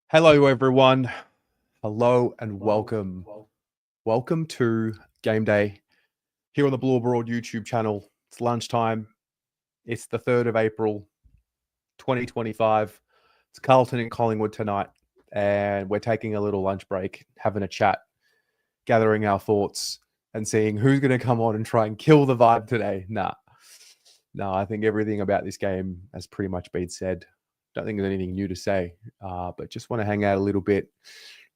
Hello, everyone. Hello and welcome. Welcome to Game Day here on the Blue Abroad YouTube channel. It's lunchtime. It's the 3rd of April, 2025. It's Carlton and Collingwood tonight, and we're taking a little lunch break, having a chat, gathering our thoughts, and seeing who's going to come on and try and kill the vibe today. No, I think everything about this game has pretty much been said. Don't think there's anything new to say, but just want to hang out a little bit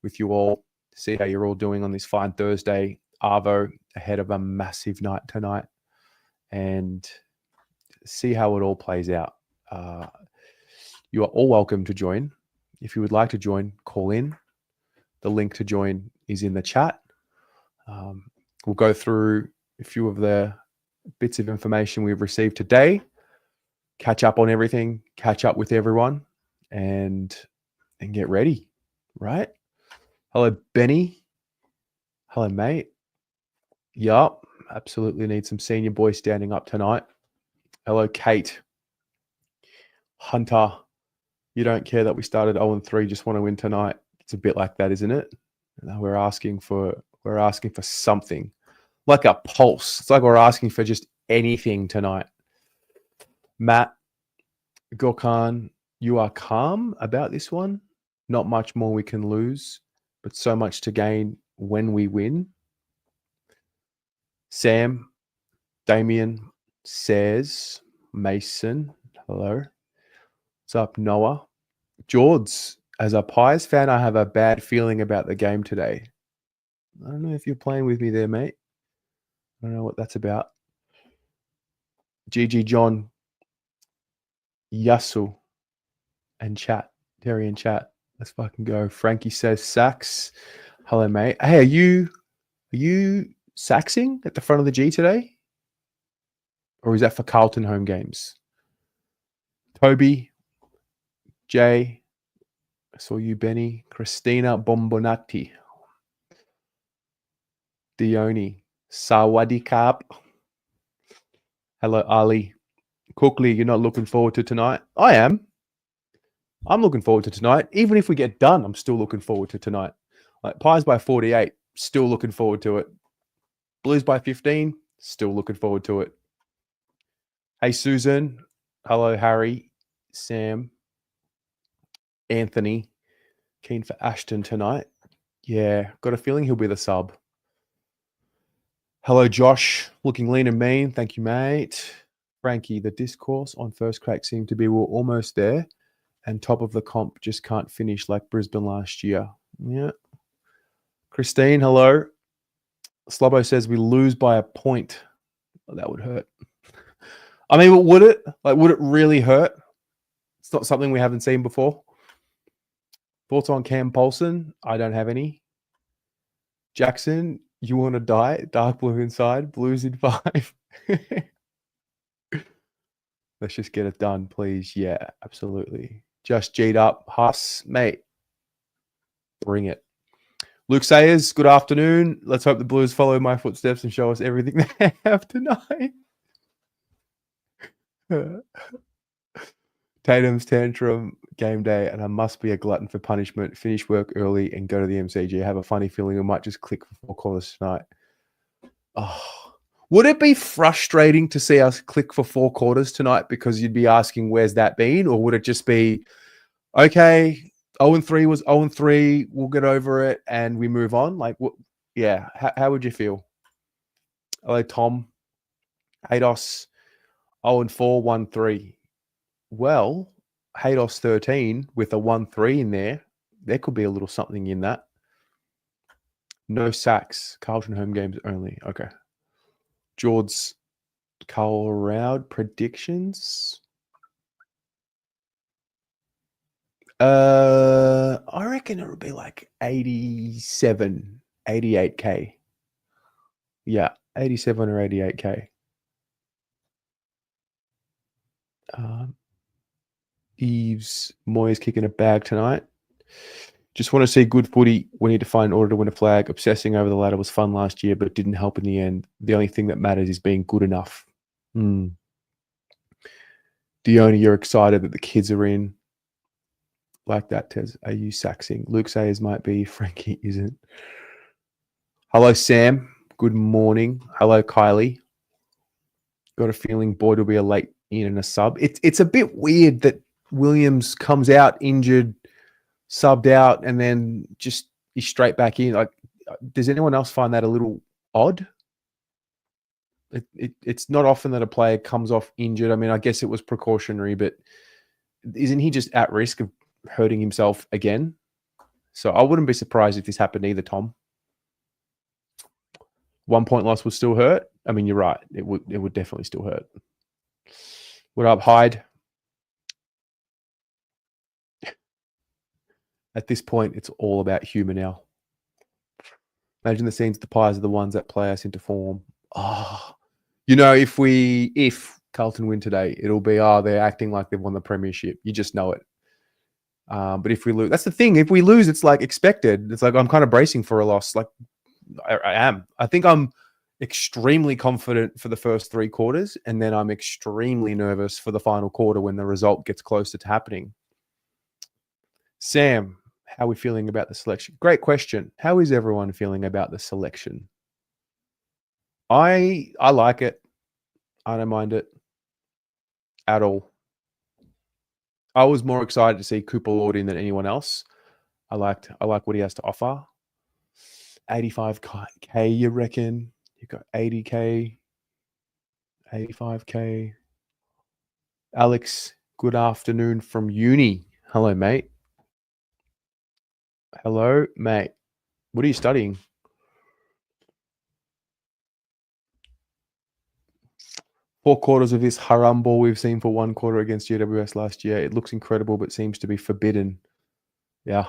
with you all, see how you're all doing on this fine Thursday. Arvo ahead of a massive night tonight, and see how it all plays out. You are all welcome to join. If you would like to join, call in. The link to join is in the chat. We'll go through a few of the bits of information we've received today, catch up on everything, catch up with everyone, and get ready, right? Hello, Benny. Hello, mate. Yup, absolutely need some senior boys standing up tonight. Hello, Kate. Hunter, you don't care that we started 0-3, just want to win tonight. It's a bit like that, isn't it? We're asking for something, like a pulse. It's like we're asking for just anything tonight. Matt, Gokhan, you are calm about this one. Not much more we can lose, but so much to gain when we win. Sam, Damien, says, Mason, hello. What's up, Noah? George, as a Pies fan, I have a bad feeling about the game today. I don't know if you're playing with me there, mate. I don't know what that's about. GG John, Yasu, and chat. Terry and chat. Let's fucking go. Frankie says Sax. Hello, mate. Hey, are you saxing at the front of the G today? Or is that for Carlton home games? Toby, Jay, I saw you, Benny. Christina Bombonati. Dione, Sawadee Kap. Hello, Ali. Cookley, you're not looking forward to tonight? I am. I'm looking forward to tonight. Even if we get done, I'm still looking forward to tonight. Like Pies by 48, still looking forward to it. Blues by 15, still looking forward to it. Hey, Susan. Hello, Harry, Sam, Anthony. Keen for Ashton tonight. Yeah, got a feeling he'll be the sub. Hello, Josh. Looking lean and mean. Thank you, mate. Frankie, the discourse on First Crack seemed to be we're almost there, and top of the comp just can't finish like Brisbane last year. Yeah. Christine, hello. Slobbo says we lose by a point. Well, that would hurt. I mean, would it? Like, would it really hurt? It's not something we haven't seen before. Thoughts on Cam Paulson? I don't have any. Jackson, you want to die? Dark blue inside, blues in 5. Let's just get it done, please. Yeah, absolutely. Just G'd up. Huss, mate. Bring it. Luke Sayers, good afternoon. Let's hope the Blues follow my footsteps and show us everything they have tonight. Tatum's tantrum, game day, and I must be a glutton for punishment. Finish work early and go to the MCG. I have a funny feeling I might just click for 4 quarters tonight. Oh, would it be frustrating to see us click for 4 quarters tonight because you'd be asking where's that been? Or would it just be, okay, 0-3 was 0-3, we'll get over it and we move on? Like, what? Yeah, how would you feel? Hello, Tom. Hados, 0-4, 1-3. Well, Hados 13 with a 1-3 in there. There could be a little something in that. No sacks. Carlton home games only. Okay. George Colorado predictions. I reckon it would be like 87, 88K. Yeah, 87 or 88K. Eves Moyes kicking a bag tonight. Just want to see good footy. We need to find order to win a flag. Obsessing over the ladder was fun last year, but didn't help in the end. The only thing that matters is being good enough. Dione, you're excited that the kids are in. Like that, Tez. Are you saxing? Luke says might be. Frankie isn't. Hello, Sam. Good morning. Hello, Kylie. Got a feeling Boyd will be a late in and a sub. It's a bit weird that Williams comes out injured, subbed out, and then just is straight back in. Like, does anyone else find that a little odd? It's not often that a player comes off injured. I mean, I guess it was precautionary, but isn't he just at risk of hurting himself again? So I wouldn't be surprised if this happened either, Tom. 1 point loss would still hurt. I mean, you're right. It would definitely still hurt. What up, Hyde? At this point, it's all about humor now. Imagine the scenes. The Pies are the ones that play us into form. Oh, if Carlton win today, it'll be they're acting like they've won the premiership. You just know it. But if we lose, that's the thing. If we lose, it's like expected. It's like I'm kind of bracing for a loss. Like I am. I think I'm extremely confident for the first 3 quarters, and then I'm extremely nervous for the final quarter when the result gets closer to happening. Sam, how are we feeling about the selection? Great question. How is everyone feeling about the selection? I like it. I don't mind it at all. I was more excited to see Cooper Lord in than anyone else. I like what he has to offer. 85K, you reckon? You've got 80K, 85K. Alex, good afternoon from uni. Hello, mate. Hello, mate. What are you studying? Four quarters of this haram ball we've seen for 1 quarter against GWS last year. It looks incredible, but seems to be forbidden. Yeah.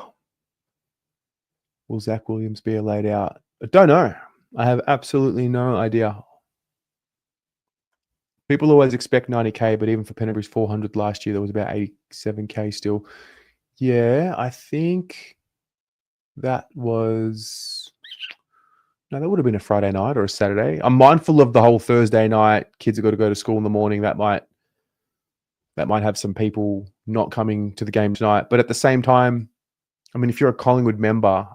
Will Zach Williams be laid out? I don't know. I have absolutely no idea. People always expect 90K, but even for Penderbury's 400 last year, there was about 87K still. Yeah, I think that was... No, that would have been a Friday night or a Saturday. I'm mindful of the whole Thursday night. Kids have got to go to school in the morning. That might have some people not coming to the game tonight. But at the same time, I mean, if you're a Collingwood member,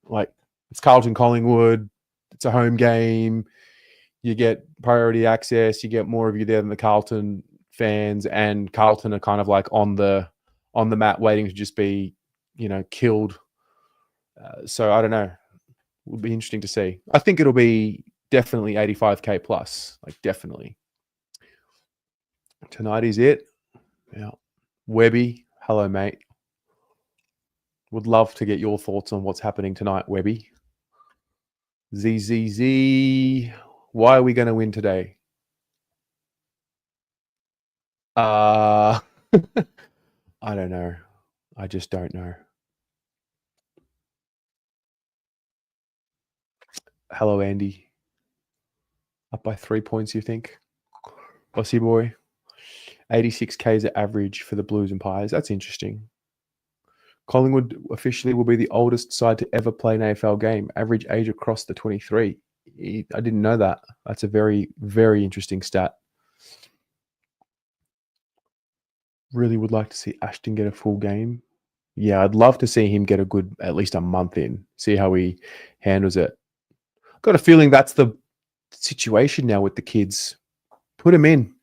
like it's Carlton Collingwood, it's a home game, you get priority access, you get more of you there than the Carlton fans, and Carlton are kind of like on the mat waiting to just be, killed. So I don't know. It would be interesting to see. I think it'll be definitely 85K plus, like definitely. Tonight is it. Yeah. Webby, hello, mate. Would love to get your thoughts on what's happening tonight, Webby. ZZZ. Why are we going to win today? I don't know. I just don't know. Hello, Andy. Up by 3 points, you think? Bossy boy. 86K is the average for the Blues and Pies. That's interesting. Collingwood officially will be the oldest side to ever play an AFL game. Average age across the 23. I didn't know that. That's a very, very interesting stat. Really would like to see Ashton get a full game. Yeah, I'd love to see him get at least a month in, see how he handles it. Got a feeling that's the situation now with the kids. Put him in.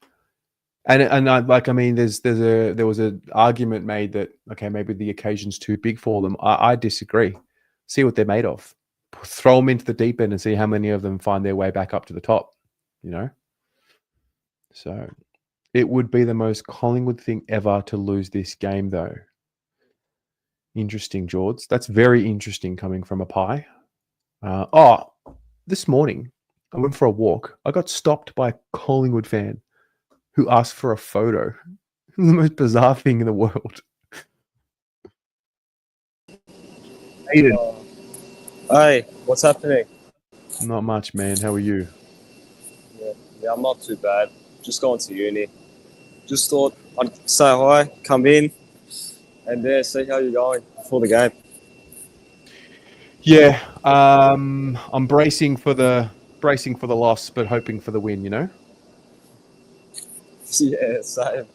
And there was an argument made that, okay, maybe the occasion's too big for them. I disagree. See what they're made of. Throw them into the deep end and see how many of them find their way back up to the top, So it would be the most Collingwood thing ever to lose this game, though. Interesting, George. That's very interesting coming from a pie. This morning, I went for a walk. I got stopped by a Collingwood fan who asked for a photo. The most bizarre thing in the world. Aiden. Hey, what's happening? Not much, man. How are you? Yeah, I'm not too bad. Just going to uni. Just thought I'd say hi, come in, and see how you're going before the game. Yeah, I'm bracing for the loss, but hoping for the win. Yeah, same.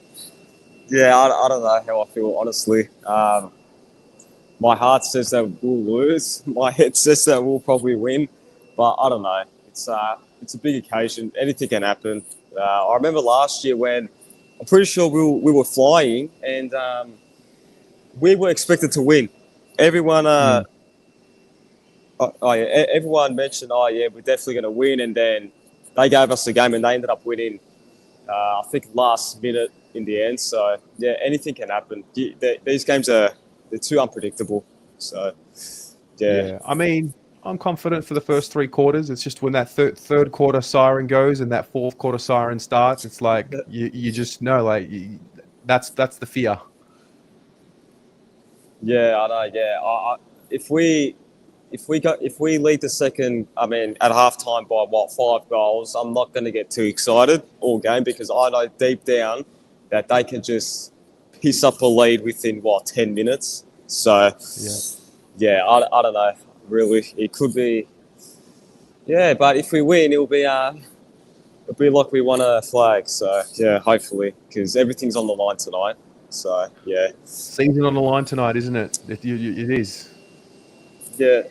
Yeah, I don't know how I feel, honestly. My heart says that we'll lose. My head says that we'll probably win, but I don't know. It's a big occasion. Anything can happen. I remember last year when I'm pretty sure we were flying and we were expected to win. Everyone, Mm. yeah, everyone mentioned, oh yeah, we're definitely going to win, and then they gave us the game and they ended up winning. I think last minute in the end. So yeah, anything can happen. These games they're too unpredictable. So yeah, Yeah, I mean, I'm confident for the first 3 quarters. It's just when that third quarter siren goes and that fourth quarter siren starts, it's like you just know, like that's the fear. yeah, I know. Yeah, if we if we lead the second, I mean, at halftime by what 5 goals, I'm not going to get too excited all game because I know deep down that they can just piss up a lead within what 10 minutes. So Yeah. yeah, I don't know. Really, it could be. Yeah, but if we win, it'll be like we won a flag. So yeah, hopefully, because everything's on the line tonight. So yeah, Season on the line tonight, isn't it? It is. yeah.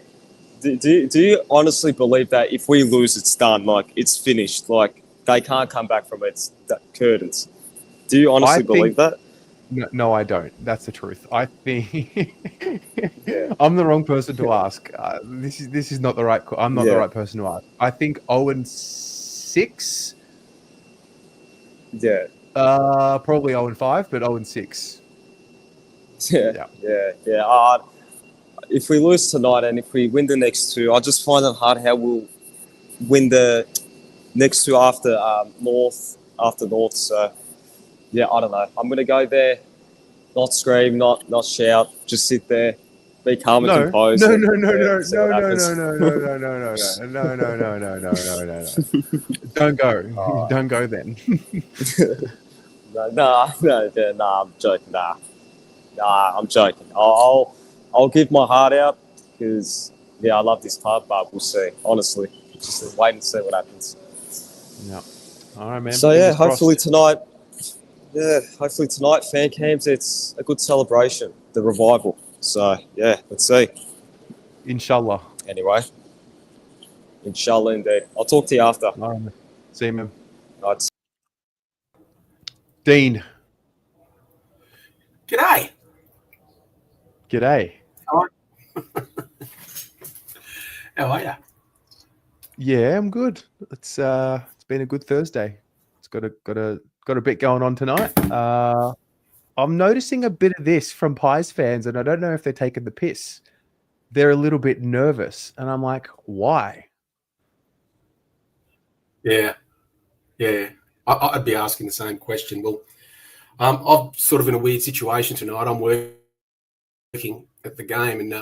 Do you honestly believe that if we lose, it's done? Like it's finished. Like they can't come back from it. It's curtains. Do you I honestly think believe that? no, I don't. That's the truth. I think Yeah. I'm the wrong person to ask. This is not the right. I'm not the Yeah. right person to ask. I think 0-6. Yeah. Probably 0-5, but 0-6. Yeah. Yeah. Yeah. Yeah. If we lose tonight and if we win the next two, I just find it hard how we'll win the next two after North. So yeah, I don't know. I'm gonna go there, not scream, not shout, just sit there, be calm and No, composed, no, and no, no, yeah, no, see what no, no, happens. no, no, no, no, no, no, no, no, no, no, no, no, no, no, no. Don't go. uh, Don't go then. no, I'm joking. I'm joking. I'll give my heart out because yeah, I love this pub, but we'll see. Honestly, just wait and see what happens. Yeah. All right, man. So yeah, Fingers crossed. hopefully tonight, fan cams, it's a good celebration, the revival. So yeah, let's see. Inshallah. Anyway, inshallah, indeed. I'll talk to you after. All right, man. See you, man. All right. Dean. G'day. G'day. How are you? Yeah, I'm good. It's been a good Thursday. It's got a bit going on tonight. I'm noticing a bit of this from Pies fans, and I don't know if they're taking the piss. They're a little bit nervous, and I'm like, why? Yeah. I'd be asking the same question. Well, I'm sort of in a weird situation tonight. I'm working at the game, and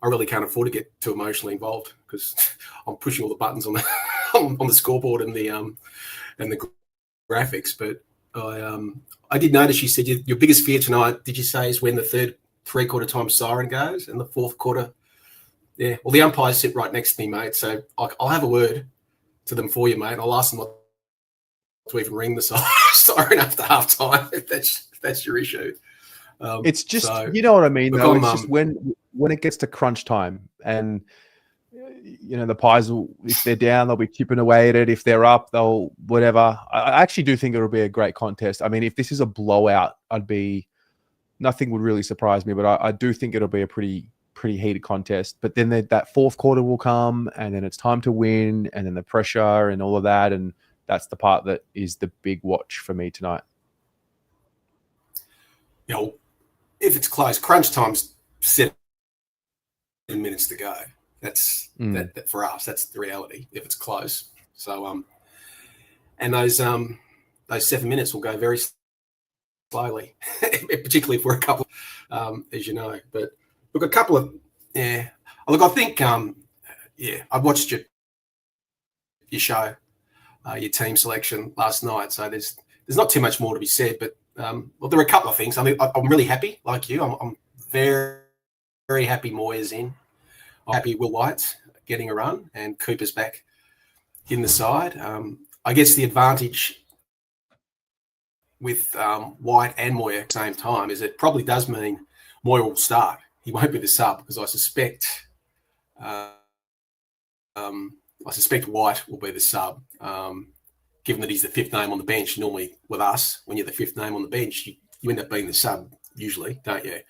I really can't afford to get too emotionally involved because I'm pushing all the buttons on the on the scoreboard and the graphics. But I did notice you said your biggest fear tonight, did you say, is when the third three-quarter time siren goes and the fourth quarter? Yeah. Well, the umpires sit right next to me, mate. So I'll have a word to them for you, mate. I'll ask them not to even ring the siren after half time if that's your issue. It's just, you know what I mean, look, though. It's just when it gets to crunch time and, you know, the Pies will, if they're down, they'll be chipping away at it. If they're up, they'll whatever. I actually do think it'll be a great contest. I mean, if this is a blowout, nothing would really surprise me, but I do think it'll be a pretty heated contest. But then that fourth quarter will come, and then it's time to win, and then the pressure and all of that, and that's the part that is the big watch for me tonight. You know, if it's close, crunch time's 7 minutes to go. That's that for us. That's the reality. If it's close, so and those 7 minutes will go very slowly, particularly if we're a couple, as you know. But look, a couple of Look, I think I watched your show, your team selection last night. So there's not too much more to be said. But well, there are a couple of things. I mean, I'm really happy, like you. I'm very, very happy Moyes in. I'm happy Will White's getting a run and Cooper's back in the side. I guess the advantage with White and Moyer at the same time is it probably does mean Moyer will start. He won't be the sub because I suspect White will be the sub. Given that he's the fifth name on the bench, normally with us, when you're the fifth name on the bench, you end up being the sub usually, don't you?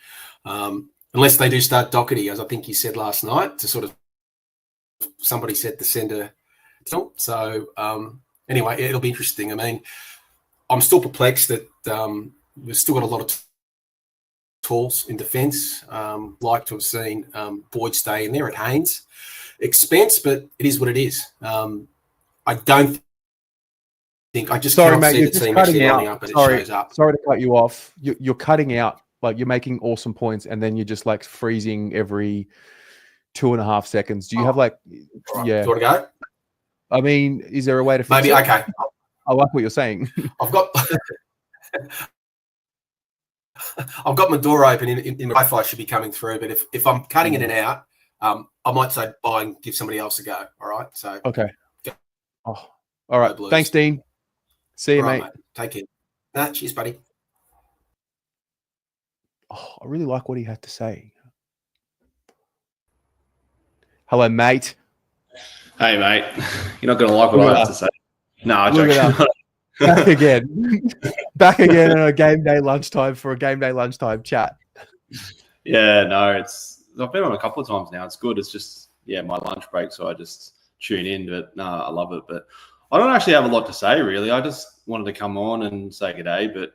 Unless they do start Doherty, as I think you said last night, to sort of somebody said to send a tilt. So anyway, it'll be interesting. I mean, I'm still perplexed that we've still got a lot of tools in defence. Like to have seen Boyd stay in there at Haynes' expense, but it is what it is. I don't think I just Sorry, cannot mate, see you're the just team cutting actually out. lining up and Sorry, it shows up. sorry to cut you off. You're cutting out. Like you're making awesome points, and then you're just like freezing every 2.5 seconds. Do you have like, All right. yeah? Do you want to go? I mean, is there a way to fix Maybe. it? Okay. I like what you're saying. I've got my door open in Wi-Fi should be coming through, but if I'm cutting in and out, I might say bye and give somebody else a go. All right. So Okay. Oh, all right. Blues. Thanks, Dean. See you, all right, mate. Take care. Nah, cheers, buddy. Oh, I really like what he had to say. Hello, mate. Hey, mate. You're not going to like what I have to say. No, I'm Look joking. at us. Back again. Back again on a game day lunchtime for a game day lunchtime chat. Yeah, no, I've been on a couple of times now. It's good. It's just, my lunch break, so I just tune in. But no, I love it. But I don't actually have a lot to say, really. I just wanted to come on and say good day. But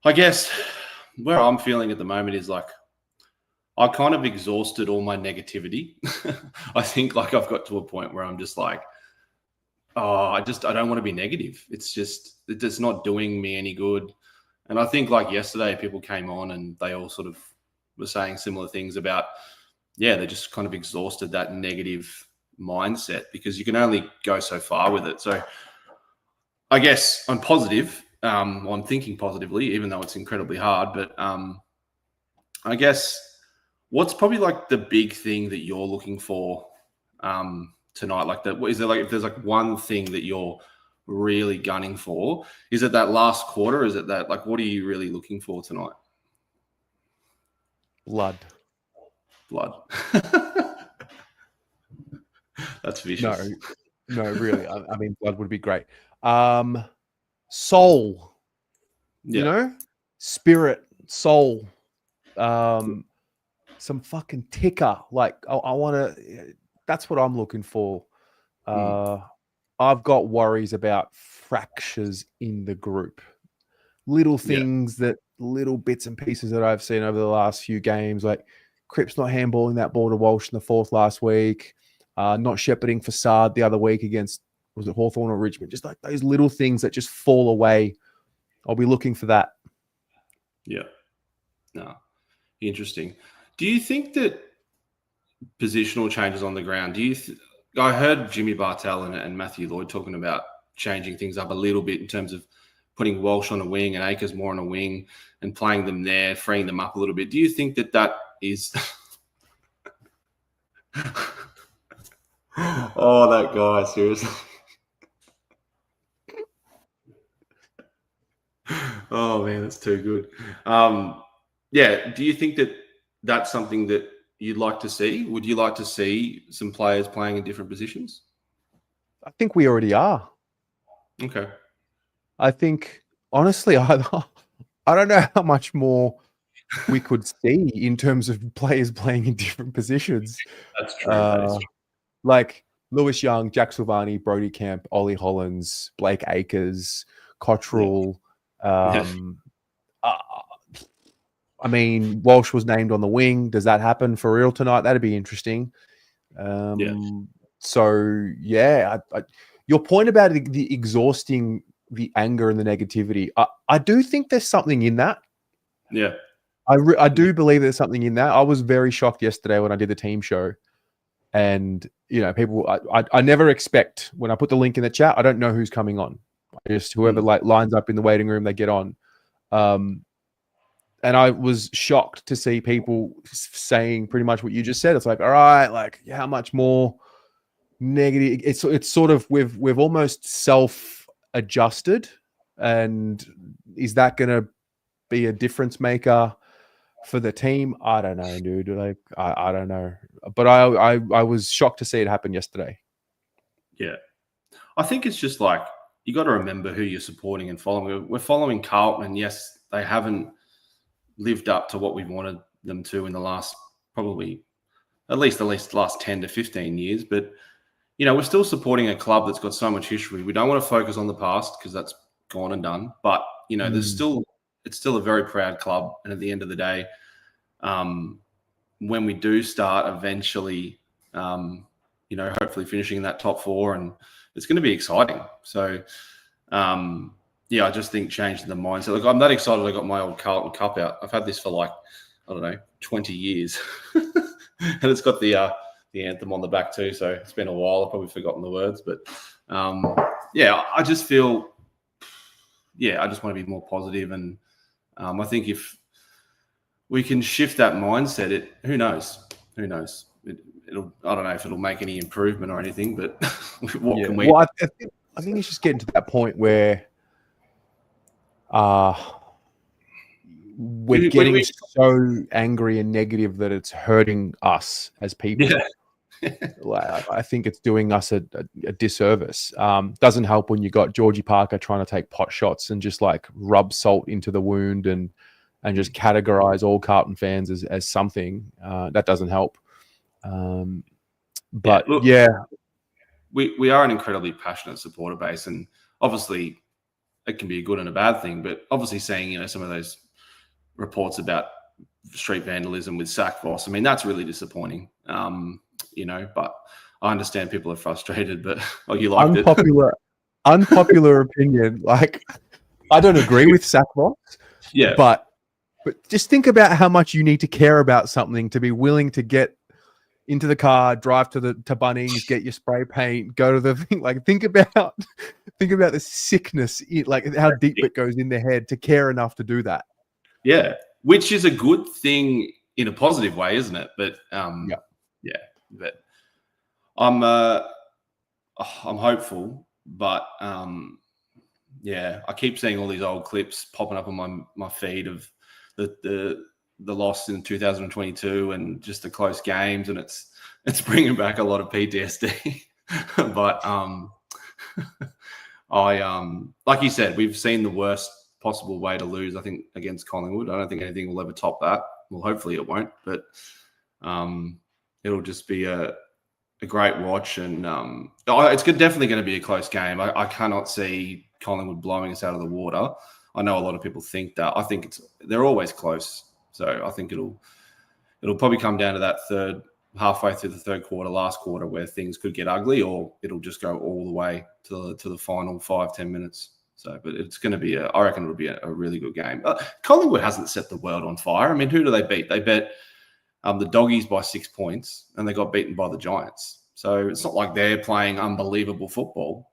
I guess where I'm feeling at the moment is like I kind of exhausted all my negativity. I think like I've got to a point where I'm just like, I don't want to be negative. It's not doing me any good. And I think like yesterday people came on and they all sort of were saying similar things about, they just kind of exhausted that negative mindset because you can only go so far with it. So I guess I'm positive. I'm thinking positively, even though it's incredibly hard. But I guess what's probably like the big thing that you're looking for tonight? Like that, is there like if there's like one thing that you're really gunning for? Is it that last quarter? Is it that like what are you really looking for tonight? Blood. That's vicious. No, really. I mean, blood would be great. Soul. You know, spirit, soul. Some fucking ticker. Like I want to. That's what I'm looking for. I've got worries about fractures in the group. Little things little bits and pieces that I've seen over the last few games, like Cripps not handballing that ball to Walsh in the fourth last week, not shepherding Facade the other week against, was it Hawthorn or Richmond? Just like those little things that just fall away. I'll be looking for that. Yeah. No. Interesting. Do you think that positional changes on the ground, I heard Jimmy Bartel and Matthew Lloyd talking about changing things up a little bit in terms of putting Walsh on a wing and Akers more on a wing and playing them there, freeing them up a little bit. Do you think that is... Oh, that guy, seriously. Oh, man, that's too good. Do you think that that's something that you'd like to see? Would you like to see some players playing in different positions? I think we already are. Okay. I think, honestly, I don't know how much more we could see in terms of players playing in different positions. That's true. Like Lewis Young, Jack Silvani, Brody Kemp, Ollie Hollins, Blake Akers, Cottrell. I mean, Walsh was named on the wing. Does that happen for real tonight? That'd be interesting. So, your point about the exhausting the anger and the negativity, I do think there's something in that. Yeah. I do believe there's something in that. I was very shocked yesterday when I did the team show. And, people, I never expect, when I put the link in the chat, I don't know who's coming on. Just whoever lines up in the waiting room, they get on. And I was shocked to see people saying pretty much what you just said. It's like, all right, like how much more negative? It's sort of we've almost self-adjusted, and is that going to be a difference maker for the team? I don't know, dude. Like, I don't know. But I was shocked to see it happen yesterday. Yeah. I think it's just like, you got to remember who you're supporting and following. We're following Carlton, and yes, they haven't lived up to what we wanted them to in the last probably at least the last 10 to 15 years. But, you know, we're still supporting a club that's got so much history. We don't want to focus on the past because that's gone and done. But, you know, it's still a very proud club. And at the end of the day, when we do start eventually, you know, hopefully finishing in that top four, and it's going to be exciting. So, yeah, I just think changing the mindset. Look, I'm that excited I got my old Carlton Cup out. I've had this for like, I don't know, 20 years. And it's got the anthem on the back too. So it's been a while. I've probably forgotten the words. But, yeah, I just feel, I just want to be more positive. And I think if we can shift that mindset, who knows? Who knows? I don't know if it'll make any improvement or anything, but what can we? Well, I think it's just getting to that point where we're getting so angry and negative that it's hurting us as people. Yeah. Like, I think it's doing us a disservice. Doesn't help when you got Georgie Parker trying to take pot shots and just like rub salt into the wound and just categorize all Carlton fans as something. That doesn't help. But look, yeah, we are an incredibly passionate supporter base, and obviously it can be a good and a bad thing. But obviously, seeing, you know, some of those reports about street vandalism with Sackboss, I mean, that's really disappointing. You know, but I understand people are frustrated. But you liked it. Unpopular opinion. Like, I don't agree with Sackboss. Yeah, but just think about how much you need to care about something to be willing to get into the car, drive to Bunnings, get your spray paint, go to the thing. Like, think about the sickness, like how deep it goes in their head to care enough to do that. Yeah, which is a good thing in a positive way, isn't it? But but I'm hopeful, but I keep seeing all these old clips popping up on my feed of the loss in 2022 and just the close games, and it's bringing back a lot of PTSD. But like you said, we've seen the worst possible way to lose, I think, against Collingwood. I don't think anything will ever top that. Well, hopefully it won't, but it'll just be a great watch, and it's definitely going to be a close game. I cannot see Collingwood blowing us out of the water. I know a lot of people think that. I think they're always close. So I think it'll probably come down to that halfway through the third quarter, last quarter, where things could get ugly, or it'll just go all the way to the final 5-10 minutes. So, but it's going to be I reckon it'll be a really good game. Collingwood hasn't set the world on fire. I mean, who do they beat? They bet the Doggies by 6 points, and they got beaten by the Giants. So it's not like they're playing unbelievable football.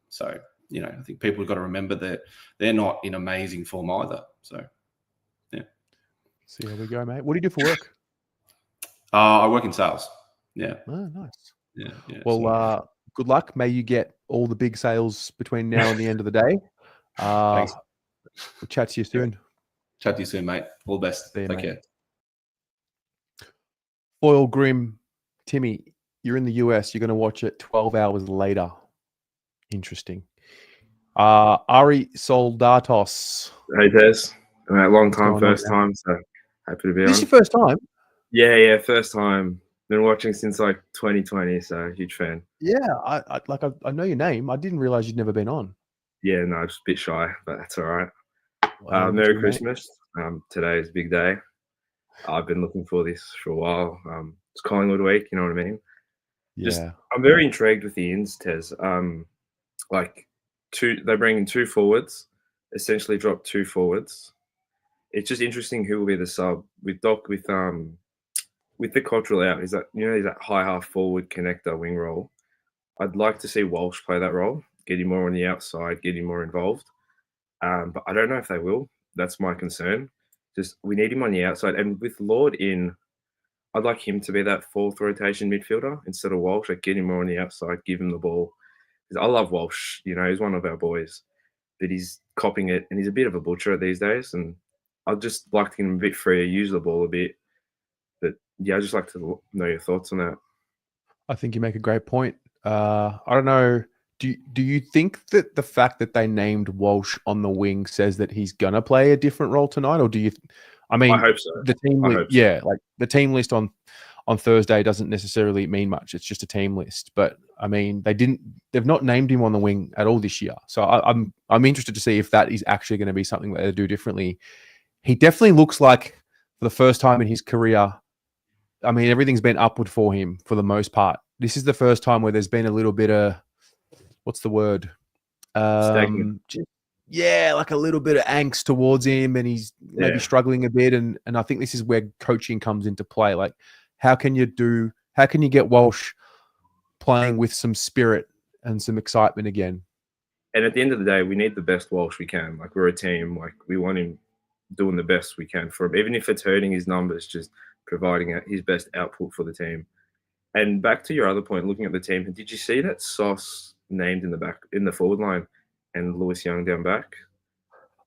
So, you know, I think people have got to remember that they're not in amazing form either. So, yeah. See how we go, mate. What do you do for work? I work in sales. Yeah. Oh, nice. Yeah. Well, good luck. May you get all the big sales between now and the end of the day. Thanks. We'll chat to you soon. Chat to you soon, mate. All the best. Take care. Foyle Grim, Timmy, you're in the US. You're going to watch it 12 hours later. Interesting. Ari Soldatos. Hey, Des. Long time, first time, so happy to be on. This is your first time? Yeah, first time. Been watching since like 2020, so huge fan. Yeah, I know your name. I didn't realize you'd never been on. Yeah, no, just a bit shy, but that's all right. Well, Merry Christmas. Today is a big day. I've been looking for this for a while. It's Collingwood week, you know what I mean? Yeah. I'm very intrigued with the ins, Tez. They bring in 2 forwards, essentially drop 2 forwards. It's just interesting who will be the sub with Doc with the cultural out. Is that he's that high half forward connector wing role. I'd like to see Walsh play that role, get him more on the outside, get him more involved. But I don't know if they will. That's my concern. Just we need him on the outside, and with Lord in, I'd like him to be that 4th rotation midfielder instead of Walsh. Like get him more on the outside, give him the ball. I love Walsh. He's one of our boys, but he's copying it, and he's a bit of a butcher these days. And I'd just like to get him a bit freer, use the ball a bit. But yeah, I'd just like to know your thoughts on that. I think you make a great point. I don't know. Do you think that the fact that they named Walsh on the wing says that he's gonna play a different role tonight, or do you? I mean, I hope so. the team, I hope so. yeah, like the team list on Thursday doesn't necessarily mean much. It's just a team list. But I mean, they've not named him on the wing at all this year. So I'm interested to see if that is actually going to be something that they do differently. He definitely looks like, for the first time in his career, I mean, everything's been upward for him for the most part. This is the first time where there's been a little bit of, what's the word? Stagnant. Yeah, like a little bit of angst towards him, and he's maybe Yeah. struggling a bit. And I think this is where coaching comes into play. Like, how can you get Walsh playing with some spirit and some excitement again? And at the end of the day, we need the best Walsh we can. Like, we're a team. Like, we want him doing the best we can for him, even if it's hurting his numbers, just providing his best output for the team. And back to your other point, looking at the team, did you see that Sauce named in the forward line and Lewis Young down back?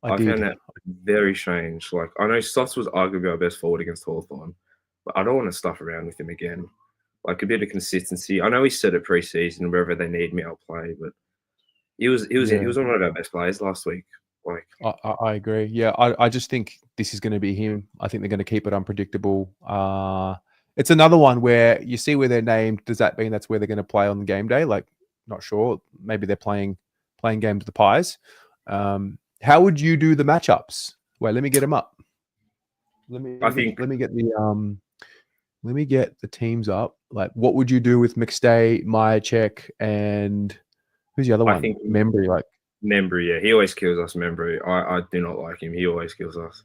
I found that very strange. Like, I know Sauce was arguably our best forward against Hawthorn, but I don't want to stuff around with him again. Like, a bit of consistency. I know he said it pre-season, wherever they need me, I'll play. But he was one of our best players last week. Like, I agree. Yeah, I just think this is going to be him. I think they're going to keep it unpredictable. It's another one where you see where they're named. Does that mean that's where they're going to play on the game day? Like, not sure. Maybe they're playing games with the Pies. How would you do the matchups? Wait, let me get them up. Let me get the teams up. Like, what would you do with McStay, Myercheck, and who's the other one? I think Membry. Like, Membry, yeah, he always kills us. Membry, I do not like him. He always kills us.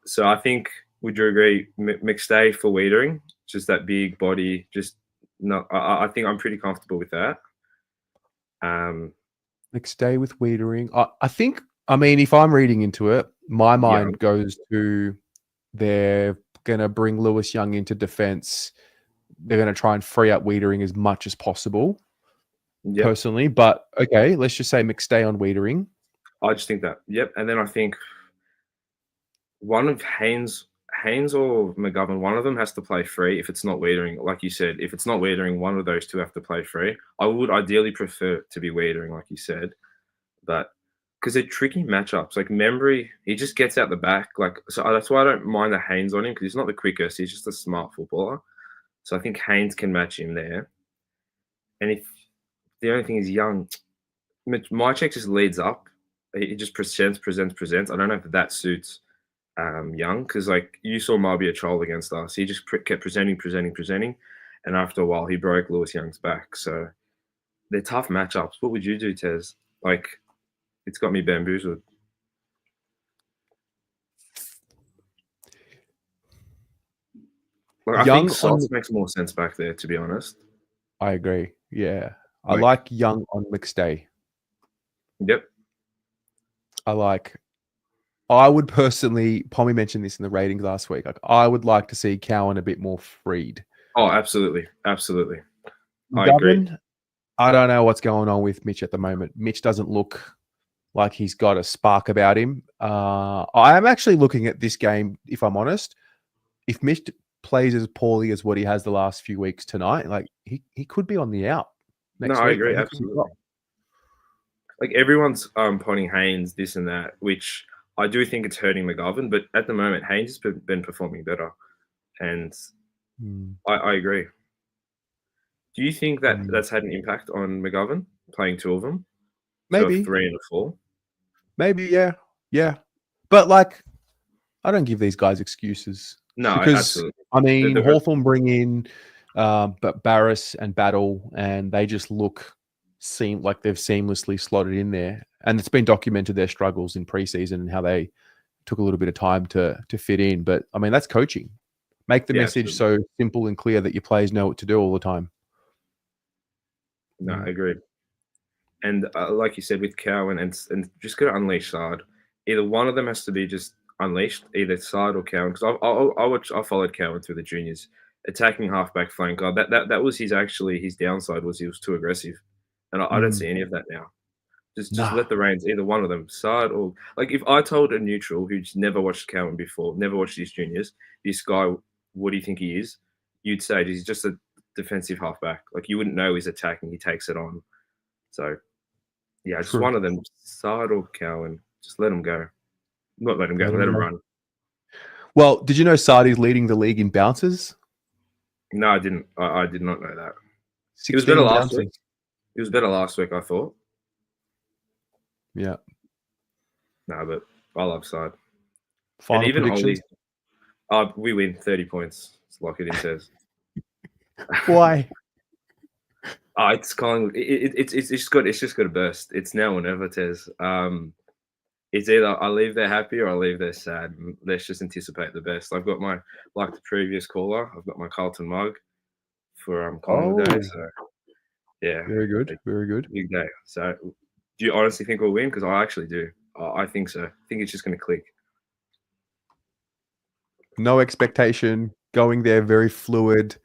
So I think, would you agree, McStay for Wiedering? Just that big body. Just no. I think I'm pretty comfortable with that. McStay with Wiedering. I think. I mean, if I'm reading into it, my mind goes to they're going to bring Lewis Young into defense. They're going to try and free up Wiedering as much as possible. Yep. Personally, but okay, let's just say McStay on Wiedering. I just think that, yep. And then I think one of Haynes or McGovern, one of them has to play free if it's not Wiedering. Like you said, if it's not Wiedering, one of those two have to play free. I would ideally prefer to be Wiedering, like you said, but because they're tricky matchups. Like Membry, he just gets out the back. Like, so that's why I don't mind the Haynes on him, because he's not the quickest. He's just a smart footballer. So I think Haynes can match him there. And if the only thing is Young, Myercheck just leads up. He just presents. I don't know if that suits Young, because like you saw Marby a troll against us. He just kept presenting, and after a while he broke Lewis Young's back. So they're tough matchups. What would you do, Tez? Like, it's got me bamboozled. Like, I think Sauce makes more sense back there, to be honest. I agree. Yeah. I like Young on McStay. Yep. I would personally, Pommy mentioned this in the ratings last week. Like, I would like to see Cowan a bit more freed. Oh, absolutely. Absolutely. I agree. I don't know what's going on with Mitch at the moment. Mitch doesn't look like he's got a spark about him. I am actually looking at this game, if I'm honest. If Mitch plays as poorly as what he has the last few weeks tonight, like he could be on the out. Next week. I agree, absolutely. Like, everyone's pointing Haynes, this and that, which I do think it's hurting McGovern, but at the moment, Haynes has been performing better. And I agree. Do you think that that's had an impact on McGovern, playing two of them? Maybe. So 3 and a 4? Maybe, yeah. Yeah. But, like, I don't give these guys excuses. No, because, absolutely. I mean, Hawthorn bring in but Barris and Battle, and they just seem like they've seamlessly slotted in there. And it's been documented their struggles in preseason and how they took a little bit of time to fit in. But I mean, that's coaching. Make the message so simple and clear that your players know what to do all the time. No, I agree. And like you said, with Cowan and just got to unleash Sard. Either one of them has to be just unleashed, either Sard or Cowan. Because I followed Cowan through the juniors, attacking halfback flank. That was his downside, was he was too aggressive, and I don't see any of that now. Just Nah. let the reins, either one of them, Sard or like if I told a neutral who's never watched Cowan before, never watched his juniors, this guy, what do you think he is? You'd say he's just a defensive halfback. Like you wouldn't know he's attacking, he takes it on. So yeah, just True. one of them, Sard or Cowan, just let him go. Not let him go, Let him let him go. run. Well, did you know Sardi's leading the league in bounces? No, I didn't. I did not know that. 16 He was better last bounces. week. He was better last week, I thought. Yeah. No, but I love Sard. Final and even predictions. Ollie, we win 30 points. It's lock it in, says. Why? It's Collingwood. It's just got to burst. It's now or never, Tez. It's either I leave there happy or I leave there sad. Let's just anticipate the best. I've got my, like the previous caller, I've got my Carlton mug for Collingwood Day. Oh. So yeah, Very good. Very good. big day. So do you honestly think we'll win? Because I actually do. I think so. I think it's just going to click. No expectation. Going there very fluid.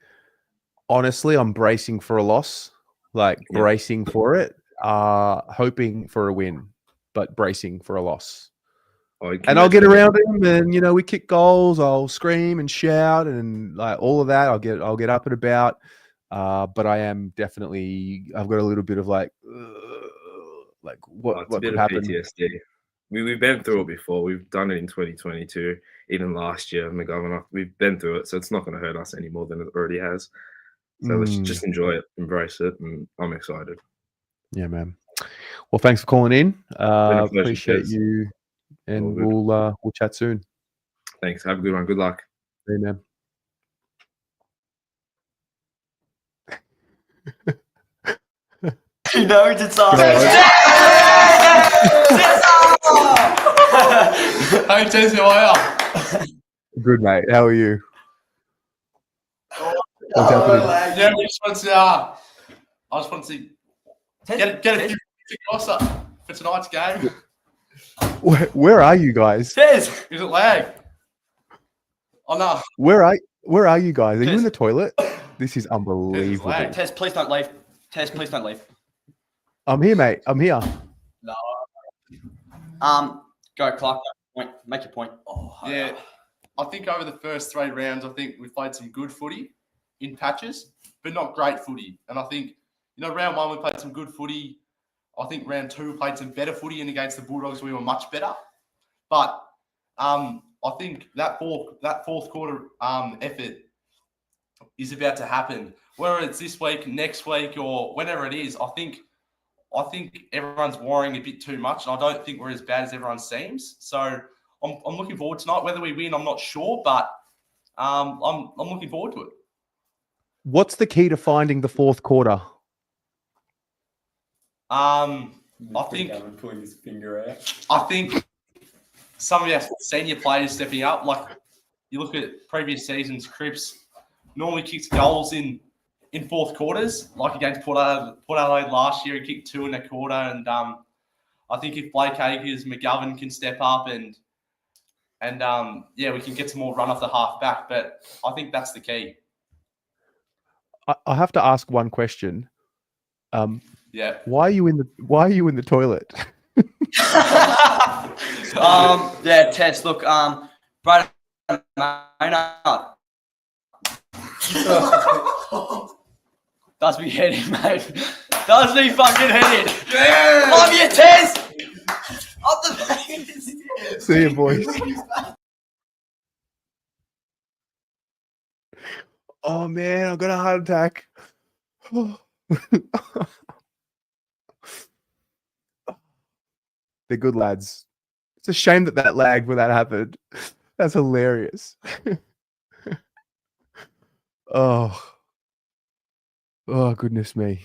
Honestly, I'm bracing for a loss. Like Yeah. bracing for it. Hoping for a win, but bracing for a loss. And I'll get around him, and we kick goals. I'll scream and shout and like all of that. I'll get up and about. But I am definitely. I've got a little bit of like what could happen. PTSD. We've been through it before. We've done it in 2022, even last year. McGovern, we've been through it, so it's not going to hurt us any more than it already has. So let's just enjoy it, embrace it, and I'm excited. Yeah, man. Well, thanks for calling in. Pleasure, Appreciate Tez. you, and All good. we'll chat soon. Thanks. Have a good one. Good luck. Hey, man. You know it's on. Hey, Tez, how are you? Good, mate. How are you? What's happening? Yeah, we just want to. I just want to get a few closer for tonight's game. Where are you guys? Tez, Is it lag? Oh no. Where are you guys? Are you in Tez. the toilet? This is unbelievable. lag. Tez, please don't leave. Tez, please don't leave. I'm here, mate. I'm here. No. Go, Clark. Make your point. Oh, Yeah, I think over the first 3 rounds, I think we played some good footy in patches, but not great footy. And I think, round 1 we played some good footy. I think round 2 we played some better footy, and against the Bulldogs we were much better. But I think that fourth quarter effort is about to happen. Whether it's this week, next week, or whenever it is, I think everyone's worrying a bit too much, and I don't think we're as bad as everyone seems. So I'm looking forward tonight. Whether we win, I'm not sure, but I'm looking forward to it. What's the key to finding the fourth quarter? I think pulling his finger out. I think some of our senior players stepping up. Like you look at previous seasons, Cripps normally kicks goals in fourth quarters, like against Port Adelaide last year. He kicked 2 in a quarter, and I think if Blake Acres, McGovern can step up and we can get some more run off the half back. But I think that's the key. I have to ask one question. Yeah. Why are you in the toilet? Yeah, Tez, look, Brad Maynard. Does me headed, mate. Does me fucking headed. Yeah. Love you, Tez. Up the See you, boys. Oh man, I got a heart attack. They're good lads. It's a shame that lagged when that happened. That's hilarious. Oh, goodness me.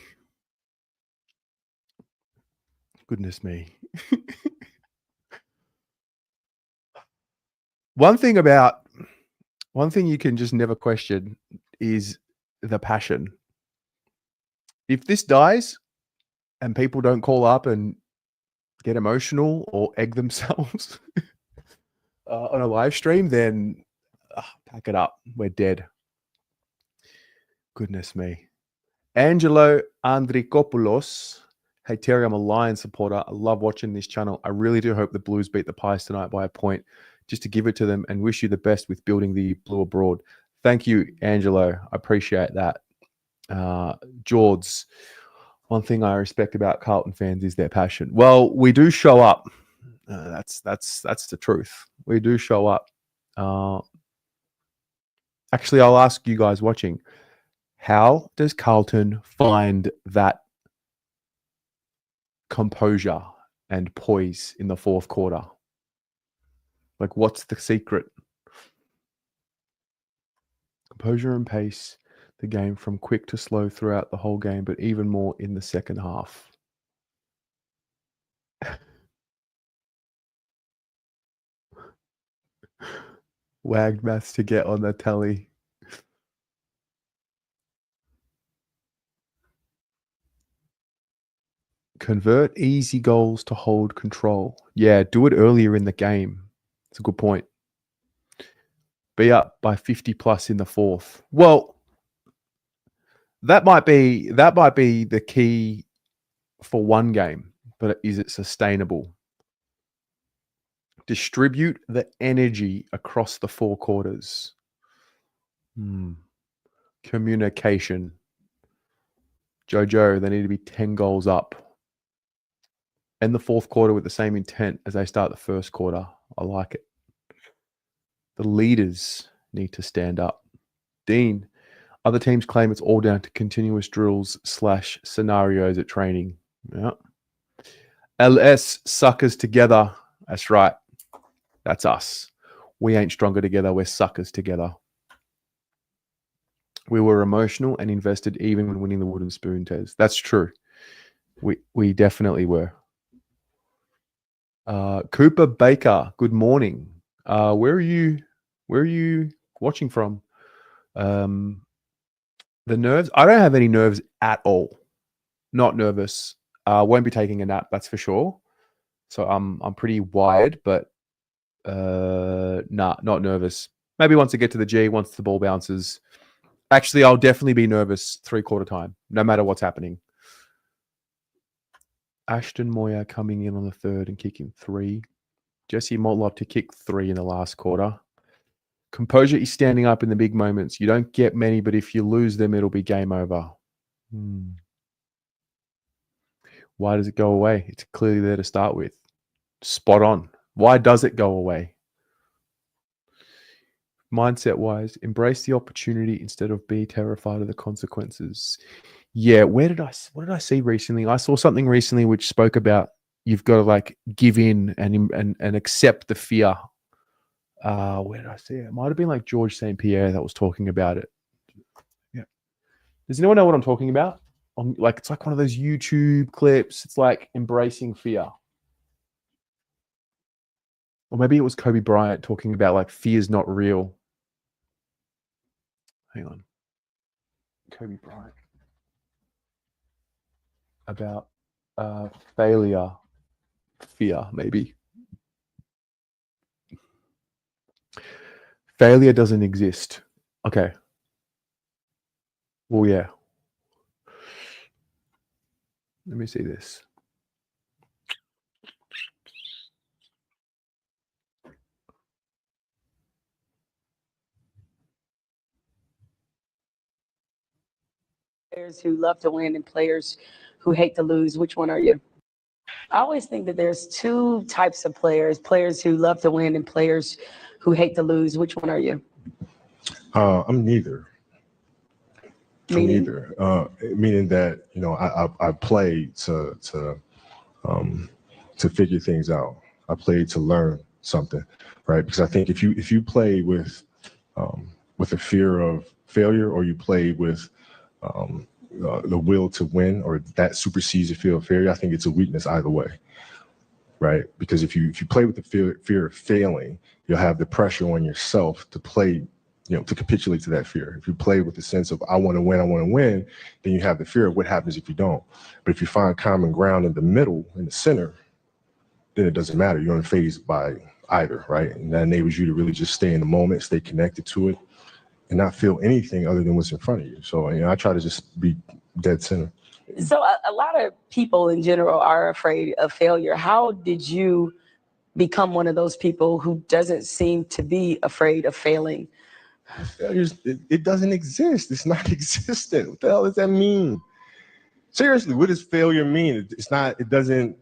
Goodness me. One thing you can just never question is the passion. If this dies and people don't call up and get emotional or egg themselves on a live stream, then pack it up. We're dead. Goodness me. Angelo Andrikopoulos Hey, Terry, I'm a Lions supporter. I love watching this channel. I really do hope the Blues beat the Pies tonight by a point, just to give it to them and wish you the best with building the Blue Abroad. Thank you, Angelo. I appreciate that. George, one thing I respect about Carlton fans is their passion. Well, we do show up. That's the truth. We do show up. Actually, I'll ask you guys watching, how does Carlton find that composure and poise in the fourth quarter? Like, what's the secret? Composure and pace the game from quick to slow throughout the whole game, but even more in the second half. Wagged maths to get on the telly. Convert easy goals to hold control. Yeah, do it earlier in the game. It's a good point. Be up by 50 plus in the fourth. Well, that might be the key for one game, but is it sustainable? Distribute the energy across the four quarters. Communication. Jojo, they need to be 10 goals up. End the fourth quarter with the same intent as they start the first quarter. I like it. The leaders need to stand up. Dean, other teams claim it's all down to continuous drills / scenarios at training. Yeah. LS suckers together. That's right. That's us. We ain't stronger together. We're suckers together. We were emotional and invested even when winning the wooden spoon, Tez. That's true. We definitely were. Cooper Baker, good morning. Where are you watching from? The nerves. I don't have any nerves at all. Not nervous. Won't be taking a nap, that's for sure. So I'm pretty wired, but not nervous. Maybe once I get to the G, once the ball bounces. Actually, I'll definitely be nervous 3/4 time, no matter what's happening. Ashton Moyer coming in on the third and kicking 3. Jesse Motlop to kick 3 in the last quarter. Composure is standing up in the big moments. You don't get many, but if you lose them, it'll be game over. Why does it go away? It's clearly there to start with. Spot on. Why does it go away? Mindset-wise, embrace the opportunity instead of be terrified of the consequences. Yeah, what did I see recently? I saw something recently which spoke about you've got to like give in and accept the fear. Where did I see it? It might have been like George St. Pierre that was talking about it. Yeah. Does anyone know what I'm talking about? It's like one of those YouTube clips. It's like embracing fear. Or maybe it was Kobe Bryant talking about like fear's not real. Hang on. Kobe Bryant. About failure, fear, maybe. Failure doesn't exist. Okay. Well, yeah. Let me see this. Players who love to win and players who hate to lose. Which one are you? I always think that there's two types of players who love to win and players who hate to lose. Which one are you? I'm neither. Meaning? Meaning that, you know, I play to figure things out. I play to learn something, right? Because I think if you play with a fear of failure, or you play with the will to win, or that supersedes the fear of failure, I think it's a weakness either way, right? Because if you play with the fear of failing, you'll have the pressure on yourself to play, you know, to capitulate to that fear. If you play with the sense of I want to win, then you have the fear of what happens if you don't. But if you find common ground in the middle, in the center, then it doesn't matter. You're unfazed by either, right? And that enables you to really just stay in the moment, stay connected to it, and not feel anything other than what's in front of you. So, you know, I try to just be dead center. So a lot of people in general are afraid of failure. How did you become one of those people who doesn't seem to be afraid of failing? It doesn't exist. It's not existent. What the hell does that mean? Seriously, what does failure mean? It's not. It doesn't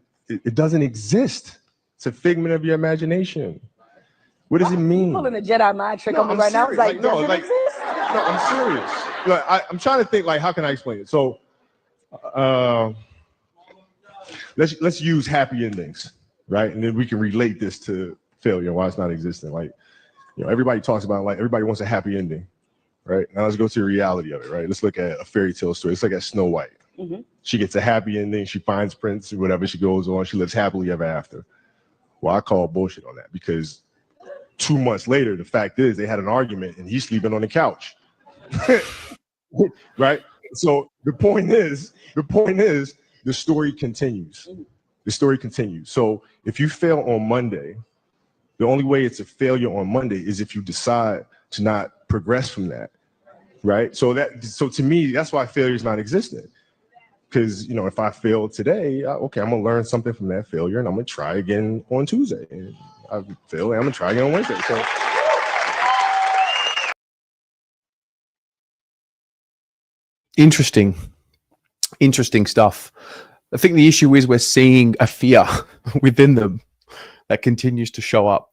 exist. It's a figment of your imagination. What does it mean? You're pulling a Jedi mind trick on me right now. I was like, does it exist? No, I'm serious. Like, I'm trying to think. Like, how can I explain it? So, let's use happy endings, right? And then we can relate this to failure, why it's not existent. Like, everybody talks about, like, everybody wants a happy ending, right? Now let's go to the reality of it, right? Let's look at a fairy tale story. Let's look at Snow White. Mm-hmm. She gets a happy ending. She finds Prince or whatever. She goes on. She lives happily ever after. Well, I call bullshit on that, because 2 months later, the fact is they had an argument and he's sleeping on the couch. Right? So the point is the story continues. The story continues. So if you fail on Monday, the only way it's a failure on Monday is if you decide to not progress from that. Right? So to me, that's why failure is not existent. Because, if I fail today, okay, I'm going to learn something from that failure and I'm going to try again on Tuesday. And I fail, and I'm going to try again on Wednesday. So, Interesting stuff. I think the issue is we're seeing a fear within them that continues to show up.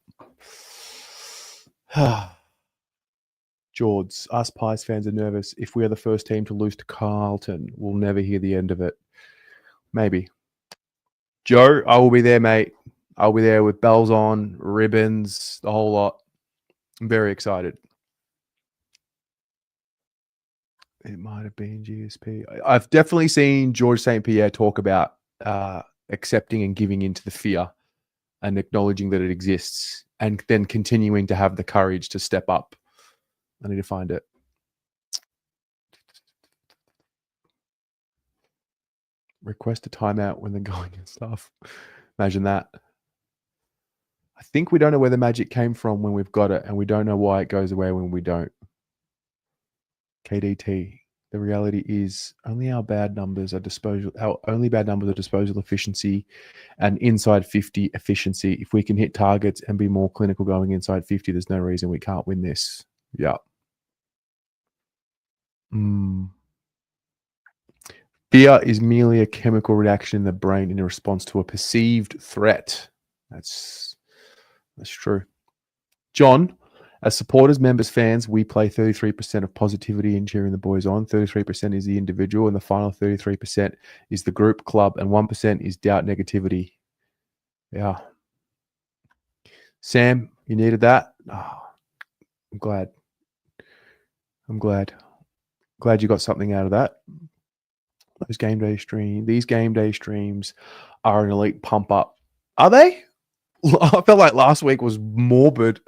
George, us Pies fans are nervous. If we are the first team to lose to Carlton, we'll never hear the end of it. Maybe. Joe, I will be there, mate. I'll be there with bells on, ribbons, the whole lot. I'm very excited. It might have been GSP. I've definitely seen George St. Pierre talk about accepting and giving into the fear and acknowledging that it exists, and then continuing to have the courage to step up. I need to find it. Request a timeout when they're going and stuff. Imagine that. I think we don't know where the magic came from when we've got it, and we don't know why it goes away when we don't. KDT. The reality is only our bad numbers are disposal. Our only bad numbers are disposal efficiency and inside 50 efficiency. If we can hit targets and be more clinical going inside 50, there's no reason we can't win this. Yeah. Fear is merely a chemical reaction in the brain in response to a perceived threat. That's true. John, as supporters, members, fans, we play 33% of positivity in cheering the boys on. 33% is the individual, and the final 33% is the group, club, and 1% is doubt, negativity. Yeah. Sam, you needed that? Oh, I'm glad. Glad you got something out of that. These game day streams are an elite pump up. Are they? I felt like last week was morbid.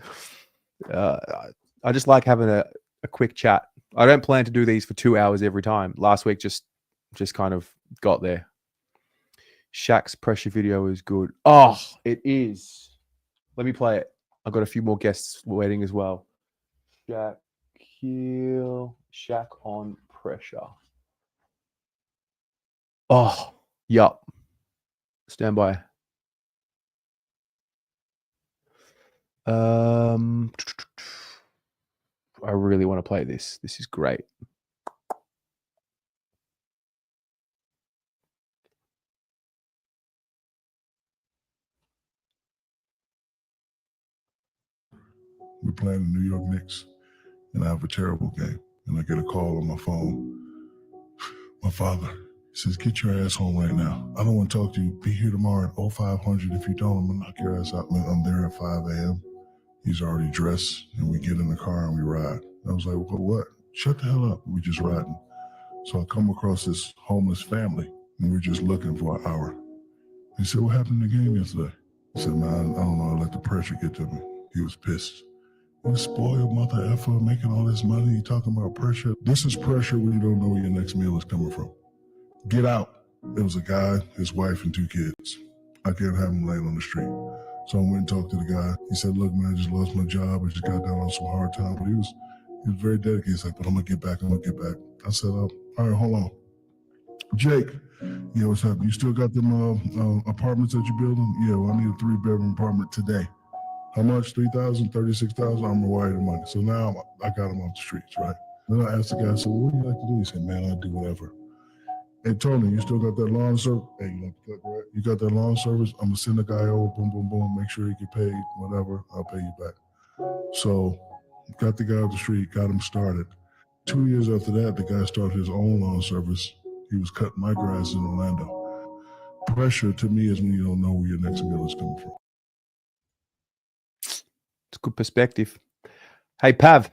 I just like having a quick chat. I don't plan to do these for 2 hours every time. Last week just kind of got there. Shaq's pressure video is good. Oh, it is. Let me play it. I've got a few more guests waiting as well. Shaq on pressure. Oh, yup. Stand by. I really want to play this. This is great. We're playing the New York Knicks, and I have a terrible game. And I get a call on my phone. My father says, "Get your ass home right now. I don't want to talk to you. Be here tomorrow at 0500. If you don't, I'm going to knock your ass out." I'm there at 5 a.m. He's already dressed, and we get in the car and we ride. I was like, what? Shut the hell up. We're just riding. So I come across this homeless family, and we're just looking for an hour. He said, "What happened in the game yesterday?" I said, "Man, I don't know. I let the pressure get to me." He was pissed. "You spoiled mother effer making all this money. You talking about pressure? This is pressure when you don't know where your next meal is coming from. Get out." There was a guy, his wife, and 2 kids. I can't have them laying on the street. So I went and talked to the guy. He said, "Look, man, I just lost my job. I just got down on some hard time." But he was very dedicated. He's like, "But I'm going to get back. I said, "All right, hold on." Jake, yeah, what's up? You still got them apartments that you're building? Yeah, well, I need a 3-bedroom apartment today. How much? 3,000, 36,000? I'm wired the money. So now I got them off the streets, right? Then I asked the guy, so what do you like to do? He said, man, I do whatever. Hey, Tony, you still got that lawn service? Hey, you want to cut, right? You got that lawn service? I'm going to send the guy over, boom, boom, boom, make sure he get paid, whatever. I'll pay you back. So got the guy off the street, got him started. 2 years after that, the guy started his own lawn service. He was cutting my grass in Orlando. Pressure to me is when you don't know where your next meal is coming from. It's good perspective. Hey, Pav.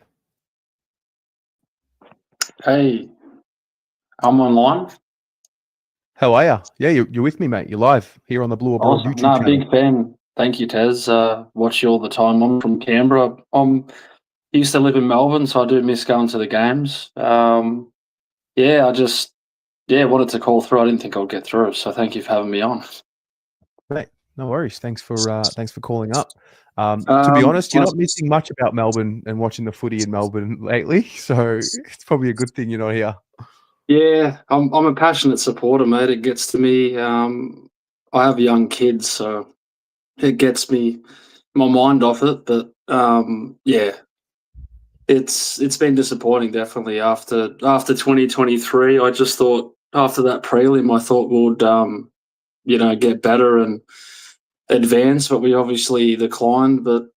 Hey, I'm online. How are you? Yeah, you're with me, mate. You're live here on the Blue Abroad Awesome. YouTube No, channel. big fan. Thank you, Tez. Watch you all the time. I'm from Canberra. I used to live in Melbourne, so I do miss going to the games. Yeah, I just wanted to call through. I didn't think I'd get through, so thank you for having me on. Mate, no worries. Thanks for calling up. To be honest, you're not missing much about Melbourne and watching the footy in Melbourne lately, so it's probably a good thing you're not here. Yeah, I'm a passionate supporter, mate. It gets to me. I have young kids, so it gets me my mind off it. But yeah, it's been disappointing, definitely. After 2023, I just thought after that prelim, I thought we'd get better and advance, but we obviously declined. But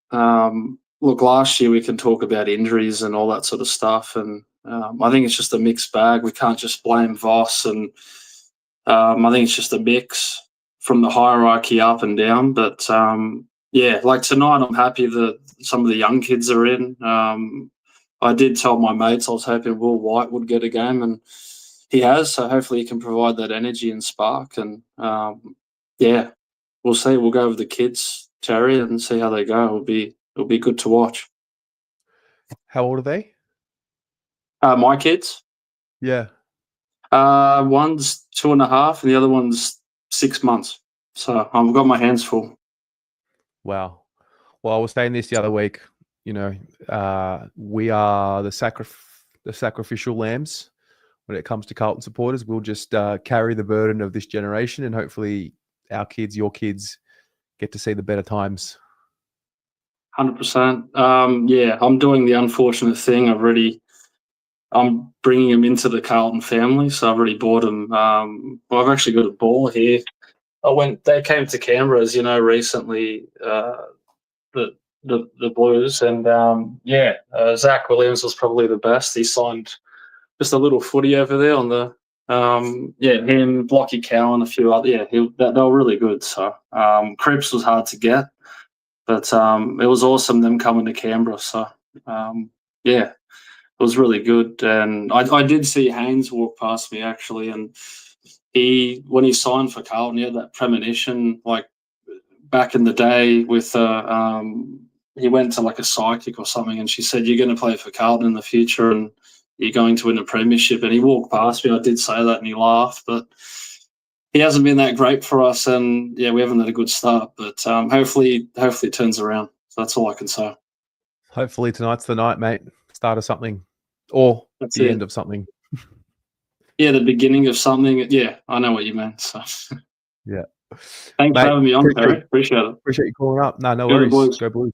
look, last year we can talk about injuries and all that sort of stuff, and I think it's just a mixed bag. We can't just blame Voss, and I think it's just a mix from the hierarchy up and down. But yeah, like tonight, I'm happy that some of the young kids are in. I did tell my mates I was hoping Will White would get a game, and he has. So hopefully he can provide that energy and spark. And yeah, we'll see. We'll go with the kids, Terry, and see how they go. It'll be good to watch. How old are they? My kids? Yeah. One's 2.5 and the other one's 6 months. So I've got my hands full. Wow. Well, I was saying this the other week. We are the sacrificial lambs when it comes to Carlton supporters. We'll just carry the burden of this generation, and hopefully our kids, your kids, get to see the better times. 100%. Yeah, I'm doing the unfortunate thing. I'm bringing them into the Carlton family, so I've already bought them. I've actually got a ball here. They came to Canberra, as you know, recently, the Blues, and Zach Williams was probably the best. He signed just a little footy over there on the him, Blocky Cowan, a few other. Yeah, they were really good. So Cripps was hard to get, but it was awesome them coming to Canberra. So yeah, it was really good. And I did see Haynes walk past me actually, and when he signed for Carlton, he had that premonition like back in the day with he went to like a psychic or something, and she said, "You're going to play for Carlton in the future, and you're going to win a premiership." And he walked past me. I did say that, and he laughed. But he hasn't been that great for us, and yeah, we haven't had a good start. But hopefully it turns around. So that's all I can say. Hopefully tonight's the night, mate. Start of something, or That's the it. end of something. Yeah, the beginning of something. Yeah, I know what you meant. So Yeah. thanks Mate, for having me on, Terry. Appreciate it. Appreciate you calling up. No Go the worries. Blues. Go Blues.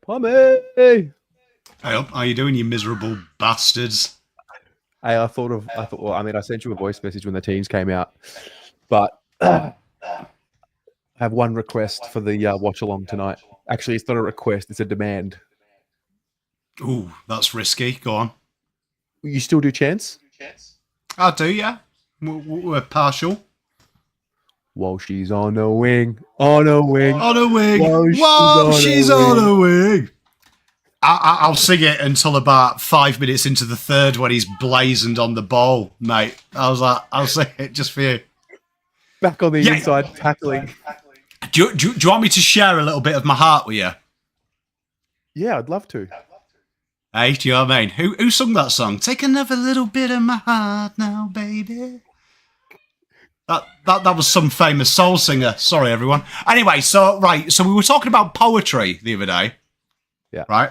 Pommy! Hey up, how you doing, you miserable bastards? Hey, I sent you a voice message when the teams came out, but I have one request for the watch along tonight. Actually, it's not a request; it's a demand. Ooh, that's risky. Go on. You still do chance? I do, yeah. We're partial. While she's on a wing, on a wing, On a wing. While She's on a wing. I'll sing it until about 5 minutes into the third when he's blazoned on the ball, mate. I'll sing it just for you. Back on the inside, tackling. Do you want me to share a little bit of my heart with you? Yeah, I'd love to. Hey, do you know what I mean? Who sung that song? Take another little bit of my heart now, baby. That was some famous soul singer. Sorry, everyone. Anyway, so we were talking about poetry the other day. Yeah. Right?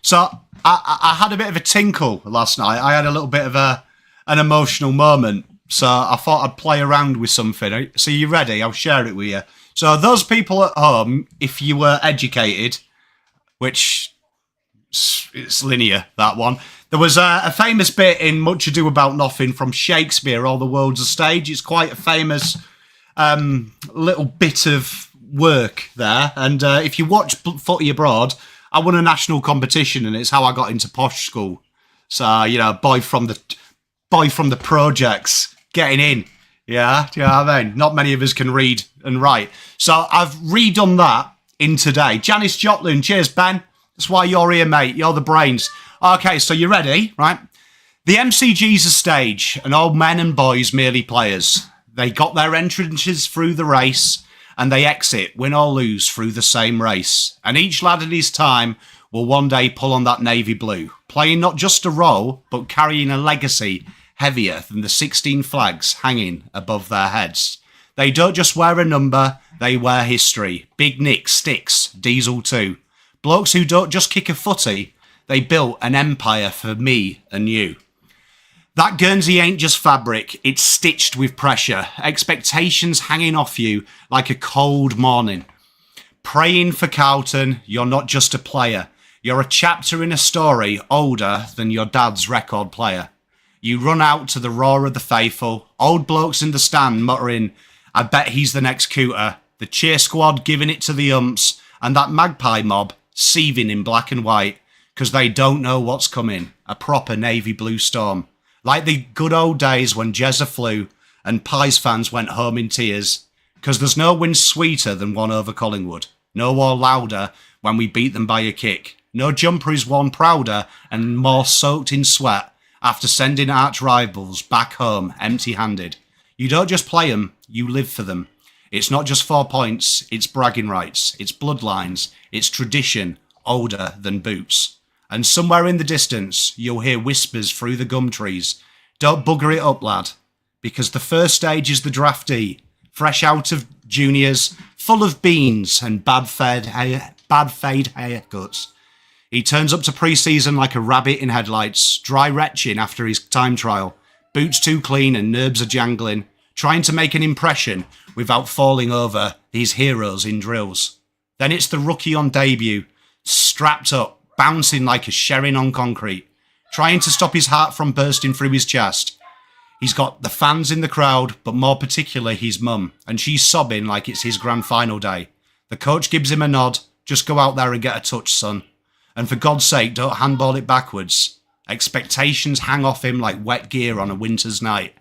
So I had a bit of a tinkle last night. I had a little bit of an emotional moment. So I thought I'd play around with something. So you ready? I'll share it with you. So those people at home, if you were educated, which it's linear, that one. There was a famous bit in Much Ado About Nothing from Shakespeare, All the World's a Stage. It's quite a famous little bit of work there. And if you watch Footy Abroad, I won a national competition, and it's how I got into posh school. So, you know, boy from the projects getting in. Yeah, do you know what I mean? Not many of us can read and write. So I've redone that in today. Janice Joplin, cheers, Ben. That's why you're here, mate. You're the brains. Okay, so you ready, right? The MCG's a stage, and old men and boys merely players. They got their entrances through the race, and they exit, win or lose, through the same race. And each lad at his time will one day pull on that navy blue, playing not just a role, but carrying a legacy heavier than the 16 flags hanging above their heads. They don't just wear a number, they wear history. Big Nick, Sticks, Diesel too. Blokes who don't just kick a footy, they built an empire for me and you. That Guernsey ain't just fabric, it's stitched with pressure. Expectations hanging off you like a cold morning. Praying for Carlton, you're not just a player. You're a chapter in a story older than your dad's record player. You run out to the roar of the faithful, old blokes in the stand muttering, I bet he's the next Cooter. The cheer squad giving it to the umps, and that magpie mob seething in black and white, because they don't know what's coming. A proper navy blue storm. Like the good old days when Jezza flew, and Pies fans went home in tears, because there's no win sweeter than one over Collingwood. No war louder when we beat them by a kick. No jumper is worn prouder and more soaked in sweat after sending arch rivals back home empty-handed. You don't just play them, you live for them. It's not just 4 points, it's bragging rights, it's bloodlines, it's tradition, older than boots. And somewhere in the distance, you'll hear whispers through the gum trees. Don't bugger it up, lad, because the first stage is the draftee, fresh out of juniors, full of beans and bad fade haircuts. He turns up to pre-season like a rabbit in headlights, dry retching after his time trial, boots too clean and nerves are jangling, trying to make an impression without falling over his heroes in drills. Then it's the rookie on debut, strapped up, bouncing like a sherrin on concrete, trying to stop his heart from bursting through his chest. He's got the fans in the crowd, but more particularly his mum, and she's sobbing like it's his grand final day. The coach gives him a nod, just go out there and get a touch, son. And for God's sake, don't handball it backwards. Expectations hang off him like wet gear on a winter's night.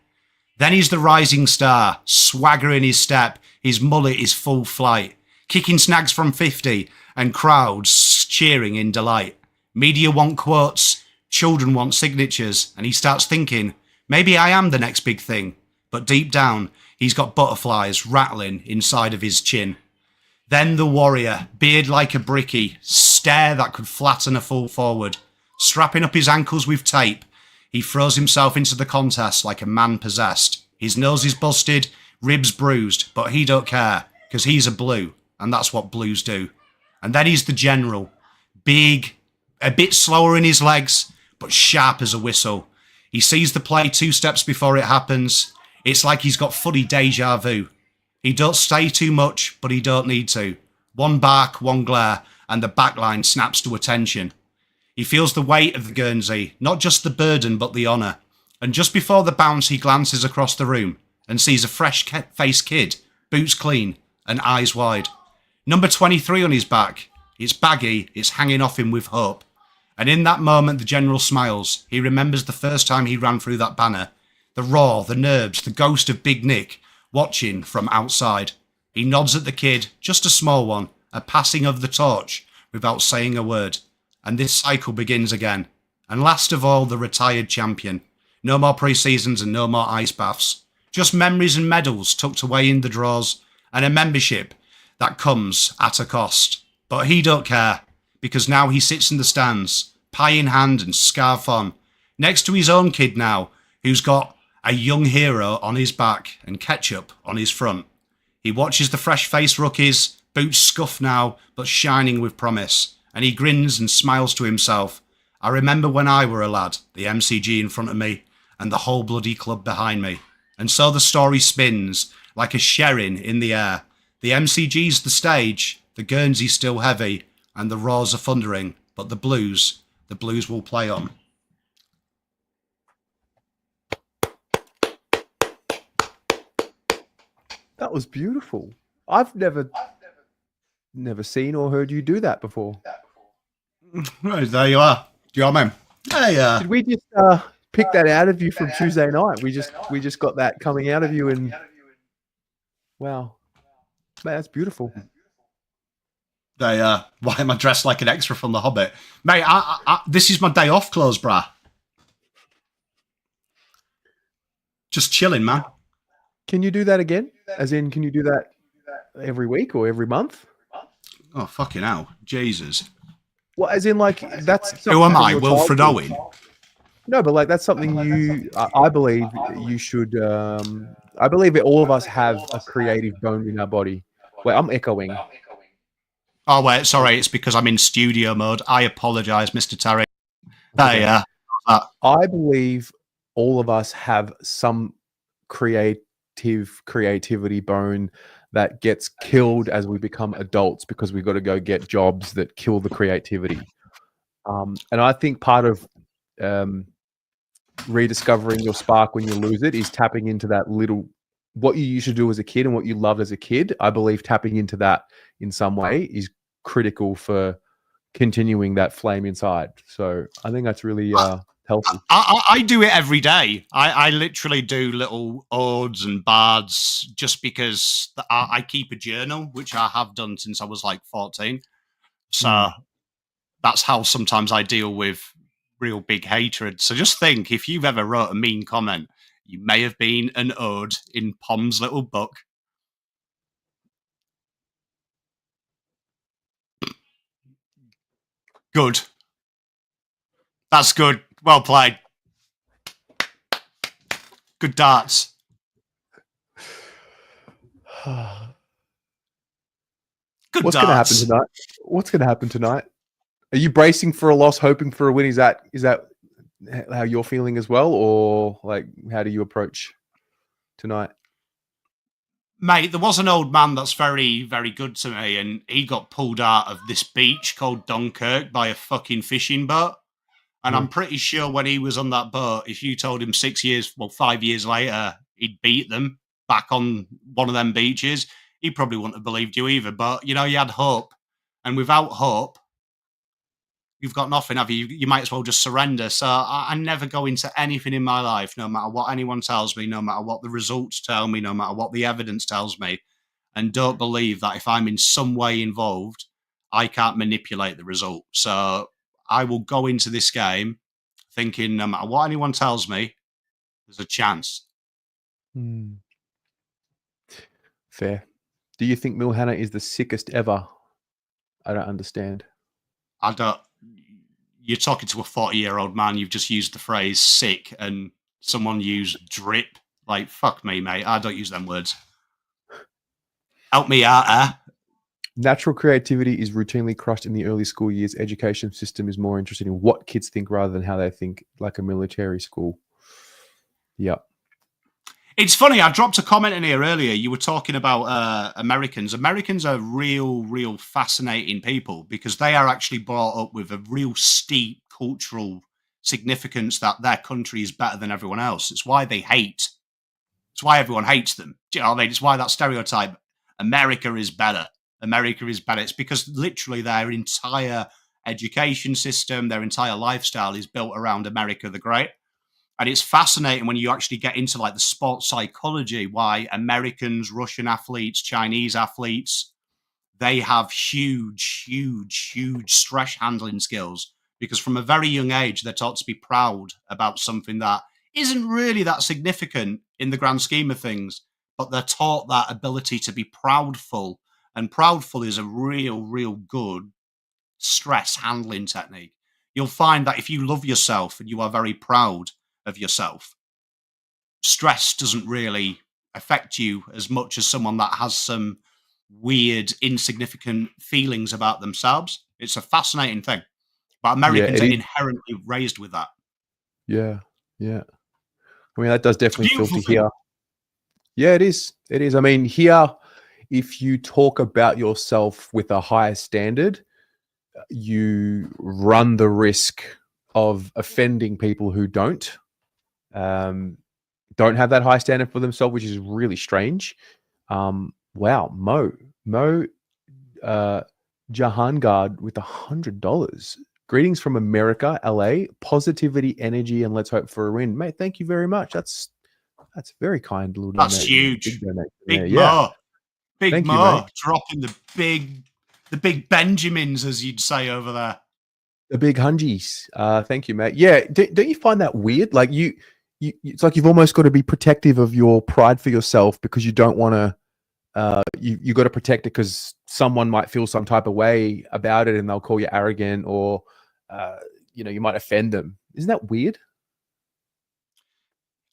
Then he's the rising star, swagger in his step, his mullet is full flight, kicking snags from 50 and crowds cheering in delight. Media want quotes, children want signatures, and he starts thinking, maybe I am the next big thing. But deep down, he's got butterflies rattling inside of his chin. Then the warrior, beard like a bricky, stare that could flatten a full forward. Strapping up his ankles with tape, he throws himself into the contest like a man possessed. His nose is busted, ribs bruised, but he don't care, because he's a blue, and that's what blues do. And then he's the general, big, a bit slower in his legs, but sharp as a whistle. He sees the play 2 steps before it happens. It's like he's got footy deja vu. He don't stay too much, but he don't need to. One bark, one glare, and the backline snaps to attention. He feels the weight of the Guernsey, not just the burden, but the honour. And just before the bounce, he glances across the room and sees a fresh-faced kid, boots clean and eyes wide. Number 23 on his back. It's baggy, it's hanging off him with hope. And in that moment, the general smiles. He remembers the first time he ran through that banner. The roar, the nerves, the ghost of Big Nick, watching from outside. He nods at the kid, just a small one, a passing of the torch, without saying a word. And this cycle begins again. And last of all, the retired champion. No more pre-seasons and no more ice baths. Just memories and medals tucked away in the drawers, and a membership that comes at a cost. But he don't care, because now he sits in the stands, pie in hand and scarf on, next to his own kid now, who's got a young hero on his back and ketchup on his front. He watches the fresh-faced rookies, boots scuffed now, but shining with promise, and he grins and smiles to himself. I remember when I were a lad, the MCG in front of me and the whole bloody club behind me. And so the story spins like a sherrin in the air. The MCG's the stage, the Guernsey's still heavy, and the roars are thundering, but the blues will play on. That was beautiful. I've never seen or heard you do that before. Right, there you are. Do you know what I mean? Hey, Did we just pick that out of you from Tuesday night? We just got that coming out of you, and wow, man, that's beautiful. why am I dressed like an extra from The Hobbit? Mate, this is my day off clothes, brah. Just chilling, man. Can you do that again? As in, can you do that every week or every month? Oh, fucking hell. Jesus. Well, as in, like, that's... Who am something I, from your Wilfred childhood. Owen? No, but, like, that's something I believe you should... I believe that all of us have a creative bone in our body. Wait, I'm echoing. Oh, wait, sorry. It's because I'm in studio mode. I apologise, Mr. Terry. Hey, I believe all of us have some creativity bone that gets killed as we become adults because we've got to go get jobs that kill the creativity. And I think part of rediscovering your spark when you lose it is tapping into that little, what you used to do as a kid and what you loved as a kid. I believe tapping into that in some way is critical for continuing that flame inside. So I think that's really healthy. I do it every day. I literally do little odes and bards just because I keep a journal, which I have done since I was like 14. So that's how sometimes I deal with real big hatred. So just think, if you've ever wrote a mean comment, you may have been an ode in Pom's little book. Good. That's good. Well played. Good darts. Good What's going to happen darts. tonight? What's going to happen tonight? Are you bracing for a loss, hoping for a win? Is that how you're feeling as well, or like how do you approach tonight? Mate, there was an old man that's very, very good to me, and he got pulled out of this beach called Dunkirk by a fucking fishing boat. And I'm pretty sure when he was on that boat, if you told him 5 years later, he'd beat them back on one of them beaches, he probably wouldn't have believed you either. But, you know, you had hope. And without hope, you've got nothing, have you? You might as well just surrender. So I never go into anything in my life, no matter what anyone tells me, no matter what the results tell me, no matter what the evidence tells me, and don't believe that if I'm in some way involved, I can't manipulate the result. So I will go into this game thinking no matter what anyone tells me, there's a chance. Fair. Do you think Milhana is the sickest ever? I don't understand. I don't. You're talking to a 40-year-old man. You've just used the phrase sick, and someone used drip. Like, fuck me, mate. I don't use them words. Help me out, Natural creativity is routinely crushed in the early school years. Education system is more interested in what kids think rather than how they think, like a military school. Yep. It's funny, I dropped a comment in here earlier. You were talking about Americans. Americans are real fascinating people because they are actually brought up with a real steep cultural significance that their country is better than everyone else. It's why they hate. It's why everyone hates them. Do you know what I mean? It's why that stereotype, America is better. America is better. It's because literally their entire education system, their entire lifestyle is built around America the Great. And it's fascinating when you actually get into like the sports psychology, why Americans, Russian athletes, Chinese athletes, they have huge stress handling skills because from a very young age, they're taught to be proud about something that isn't really that significant in the grand scheme of things, but they're taught that ability to be proudful. And proudful is a real good stress handling technique. You'll find that if you love yourself and you are very proud of yourself, stress doesn't really affect you as much as someone that has some weird, insignificant feelings about themselves. It's a fascinating thing. But Americans it are is. inherently raised with that. Yeah, yeah. I mean, that does definitely beautiful filter thing. here. Yeah, it is. It is. I mean, here, if you talk about yourself with a higher standard, you run the risk of offending people who don't have that high standard for themselves, which is really strange. Wow, Mo Jahangard with $100. Greetings from America, LA. Positivity, energy, and let's hope for a win, mate. Thank you very much. That's very kind, little That's donation. huge. Big donation Big there. Mo. Yeah. Big Thank you, Mo mate. dropping the big Benjamins, as you'd say over there. The big hungies. Thank you, mate. Yeah, don't you find that weird? Like you, it's like you've almost got to be protective of your pride for yourself because you don't want to. You got to protect it because someone might feel some type of way about it and they'll call you arrogant or, you might offend them. Isn't that weird?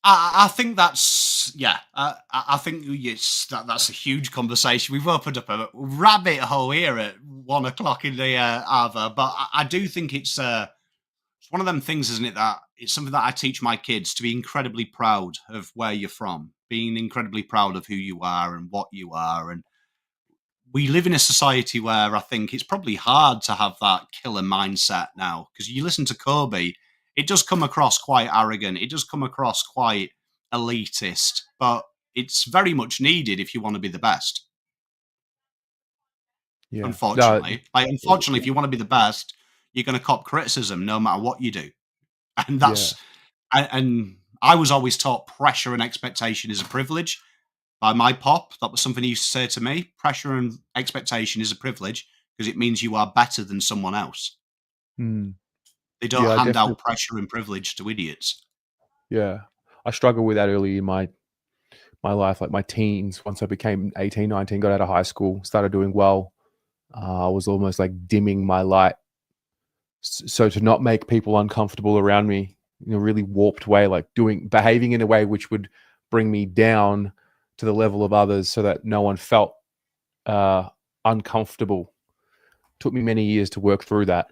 I think that's I think that's a huge conversation. We've opened up a rabbit hole here at 1 o'clock in the hour, but I do think it's one of them things, isn't it? That it's something that I teach my kids to be incredibly proud of where you're from, being incredibly proud of who you are and what you are. And we live in a society where I think it's probably hard to have that killer mindset now because you listen to Kobe. It does come across quite arrogant. It does come across quite elitist, but it's very much needed if you want to be the best. Yeah. Unfortunately, if you want to be the best, you're going to cop criticism no matter what you do. And that's, and I was always taught pressure and expectation is a privilege by my pop. That was something he used to say to me. Pressure and expectation is a privilege because it means you are better than someone else. They don't hand out pressure and privilege to idiots. Yeah. I struggled with that early in my life, like my teens. Once I became 18, 19, got out of high school, started doing well. I was almost like dimming my light. So to not make people uncomfortable around me in a really warped way, like behaving in a way which would bring me down to the level of others so that no one felt uncomfortable. Took me many years to work through that.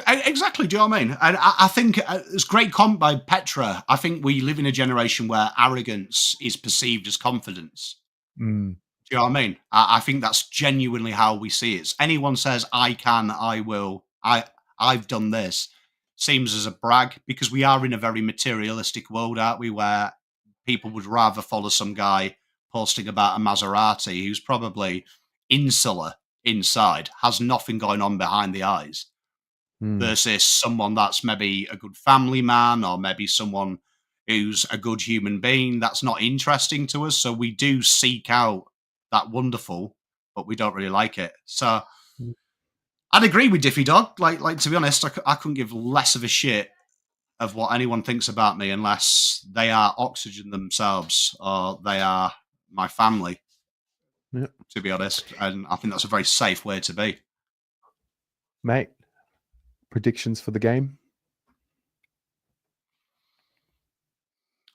Exactly. Do you know what I mean? And I think it's great comment by Petra. I think we live in a generation where arrogance is perceived as confidence. Do you know what I mean? I think that's genuinely how we see it. Anyone says, I can, I will, I've done this, seems as a brag because we are in a very materialistic world, aren't we? Where people would rather follow some guy posting about a Maserati who's probably insular inside, has nothing going on behind the eyes. Versus someone that's maybe a good family man or maybe someone who's a good human being. That's not interesting to us. So we do seek out that wonderful, but we don't really like it. So I'd agree with Diffie Dog. Like to be honest, I couldn't give less of a shit of what anyone thinks about me unless they are oxygen themselves or they are my family, to be honest. And I think that's a very safe way to be. Mate, predictions for the game?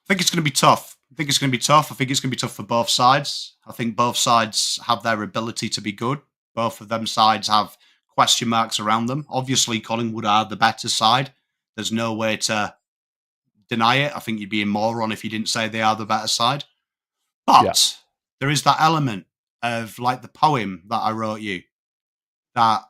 I think it's going to be tough. I think it's going to be tough for both sides. I think both sides have their ability to be good. Both of them sides have question marks around them. Obviously, Collingwood are the better side. There's no way to deny it. I think you'd be a moron if you didn't say they are the better side. But there is that element of, like the poem that I wrote you, that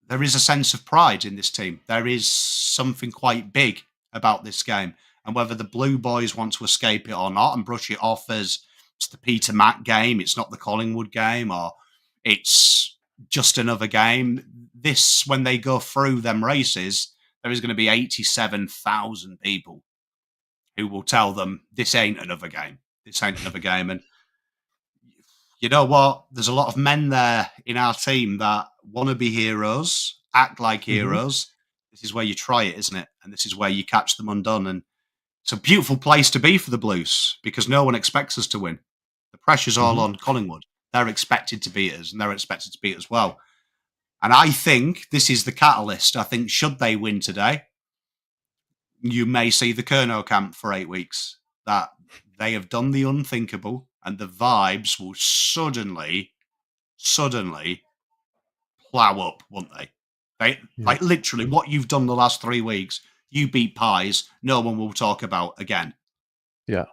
there is a sense of pride in this team. There is something quite big about this game. And whether the Blue Boys want to escape it or not and brush it off as it's the Peter Mack game, it's not the Collingwood game, or it's just another game. This, when they go through them races, there is going to be 87,000 people who will tell them this ain't another game. This ain't another game. And you know what? There's a lot of men there in our team that want to be heroes, act like heroes. This is where you try it, isn't it? And this is where you catch them undone. And it's a beautiful place to be for the Blues because no one expects us to win. The pressure's all on Collingwood. They're expected to beat us, and they're expected to beat us well. And I think this is the catalyst. I think should they win today, you may see the Curnow camp for 8 weeks. That they have done the unthinkable, and the vibes will suddenly plough up, won't they? Right? Yeah. Like literally what you've done the last 3 weeks, you beat Pies, no one will talk about again. Yeah.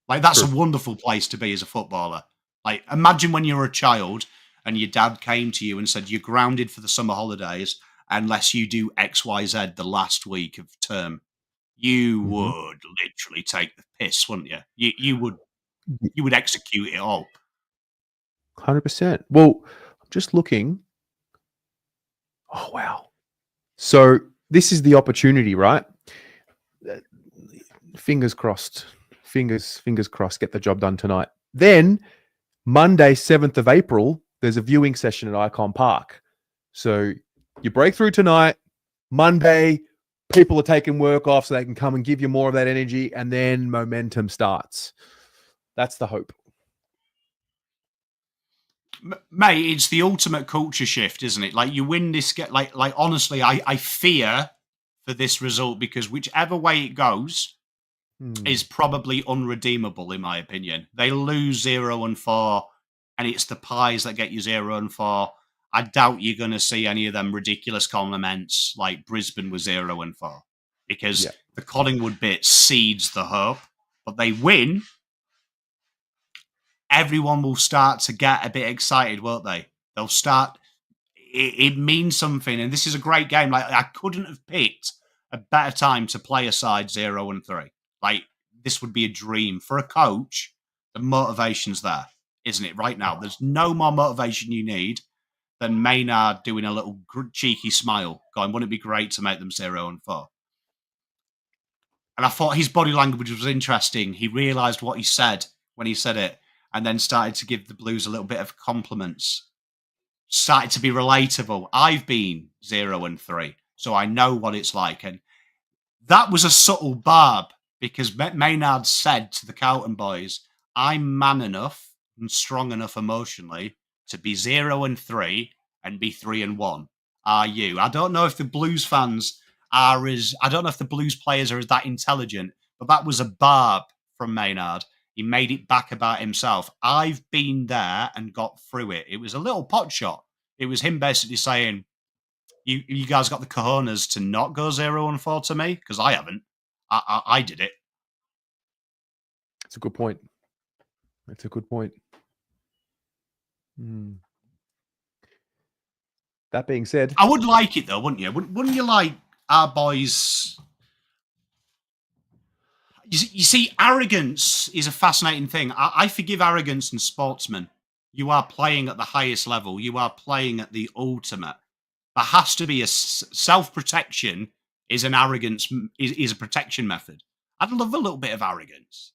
Like that's True. a wonderful place to be as a footballer. Like imagine when you were a child and your dad came to you and said, you're grounded for the summer holidays unless you do XYZ the last week of term. You Mhm. would literally take the piss, wouldn't you? You would execute it all. 100%. Well, I'm just looking. Oh, wow. So this is the opportunity, right? Fingers crossed. Fingers crossed. Get the job done tonight. Then Monday, 7th of April, there's a viewing session at Icon Park. So you break through tonight. Monday, people are taking work off so they can come and give you more of that energy, and then momentum starts. That's the hope. Mate, it's the ultimate culture shift, isn't it? Like you win this get like honestly, I fear for this result because whichever way it goes is probably unredeemable in my opinion. They lose 0-4 and it's the Pies that get you 0-4. I doubt you're going to see any of them ridiculous comments like Brisbane was 0-4 because the Collingwood bit seeds the hope, but they win. Everyone will start to get a bit excited, won't they? They'll start. It means something, and this is a great game. Like I couldn't have picked a better time to play a side 0-3. Like this would be a dream for a coach. The motivation's there, isn't it? Right now, there's no more motivation you need than Maynard doing a little cheeky smile, going, "Wouldn't it be great to make them 0-4?" And I thought his body language was interesting. He realised what he said when he said it. And then started to give the Blues a little bit of compliments. Started to be relatable. I've been 0-3, so I know what it's like. And that was a subtle barb because Maynard said to the Carlton boys, I'm man enough and strong enough emotionally to be 0-3 and be 3-1. Are you? I don't know if the Blues fans are I don't know if the Blues players are that intelligent, but that was a barb from Maynard. He made it back about himself. I've been there and got through it. It was a little pot shot. It was him basically saying, you guys got the cojones to not go 0-4 to me? Because I haven't. I did it. It's a good point. That's a good point. That being said, I would like it though, wouldn't you? Wouldn't you like our boys? You see, arrogance is a fascinating thing. I forgive arrogance in sportsmen. You are playing at the highest level. You are playing at the ultimate. There has to be a self-protection is an arrogance, is a protection method. I'd love a little bit of arrogance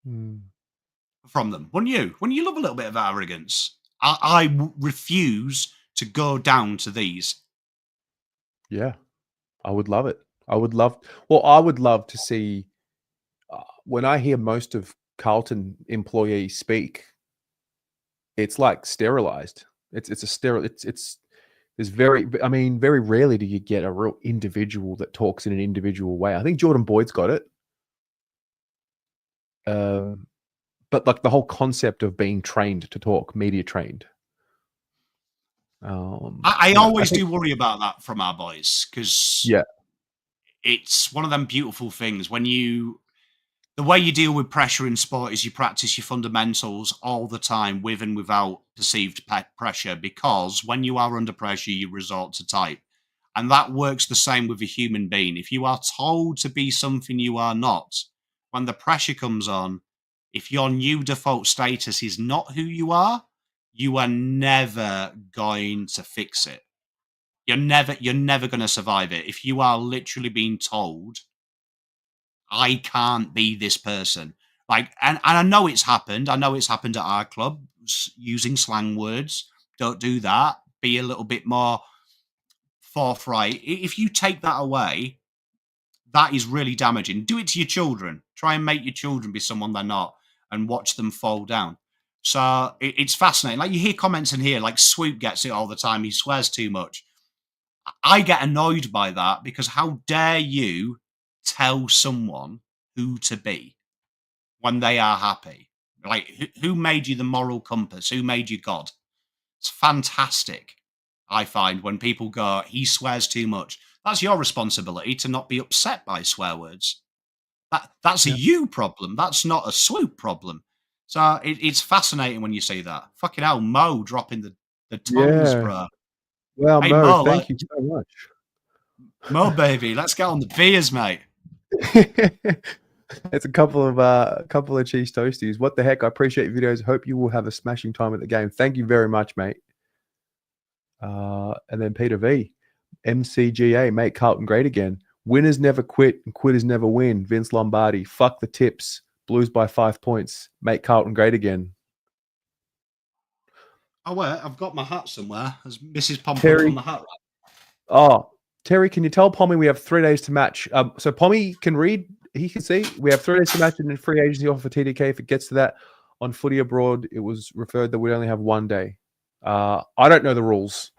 from them. Wouldn't you? Wouldn't you love a little bit of arrogance? I refuse to go down to these. Yeah, I would love it. I would love to see when I hear most of Carlton employees speak, it's like sterilized. It's a sterile. There's very rarely do you get a real individual that talks in an individual way. I think Jordan Boyd's got it. But like the whole concept of being trained to talk, media trained. I always do worry about that from our boys because it's one of them beautiful things when the way you deal with pressure in sport is you practice your fundamentals all the time with and without perceived pressure, because when you are under pressure, you resort to type. And that works the same with a human being. If you are told to be something you are not, when the pressure comes on, if your new default status is not who you are never going to fix it. You're never going to survive it. If you are literally being told, I can't be this person. Like, and I know it's happened. I know it's happened at our club using slang words. Don't do that. Be a little bit more forthright. If you take that away, that is really damaging. Do it to your children. Try and make your children be someone they're not and watch them fall down. So it's fascinating. Like you hear comments in here, like Swoop gets it all the time. He swears too much. I get annoyed by that because how dare you tell someone who to be when they are happy? Like, who made you the moral compass? Who made you God? It's fantastic. I find, when people go, he swears too much. That's your responsibility to not be upset by swear words. That's a you problem. That's not a Swoop problem. So it's fascinating when you see that. Fucking hell, Mo dropping the tongues, Yeah. bro. Well, Hey, Mo, Mo, thank you so much. Mo, baby, let's get on the beers, mate. It's a couple of cheese toasties. What the heck? I appreciate your videos. Hope you will have a smashing time at the game. Thank you very much, mate. And then Peter V, MCGA, make Carlton great again. Winners never quit and quitters never win. Vince Lombardi, fuck the tips. Blues by 5 points. Make Carlton great again. Oh, wait, I've got my hat somewhere. Has Mrs. Pom Terry- put on the hat? Oh, Terry, can you tell Pommy we have 3 days to match? So Pommy can read. He can see. We have 3 days to match and then free agency offer for TDK. If it gets to that on Footy Abroad, it was referred that we only have 1 day. I don't know the rules.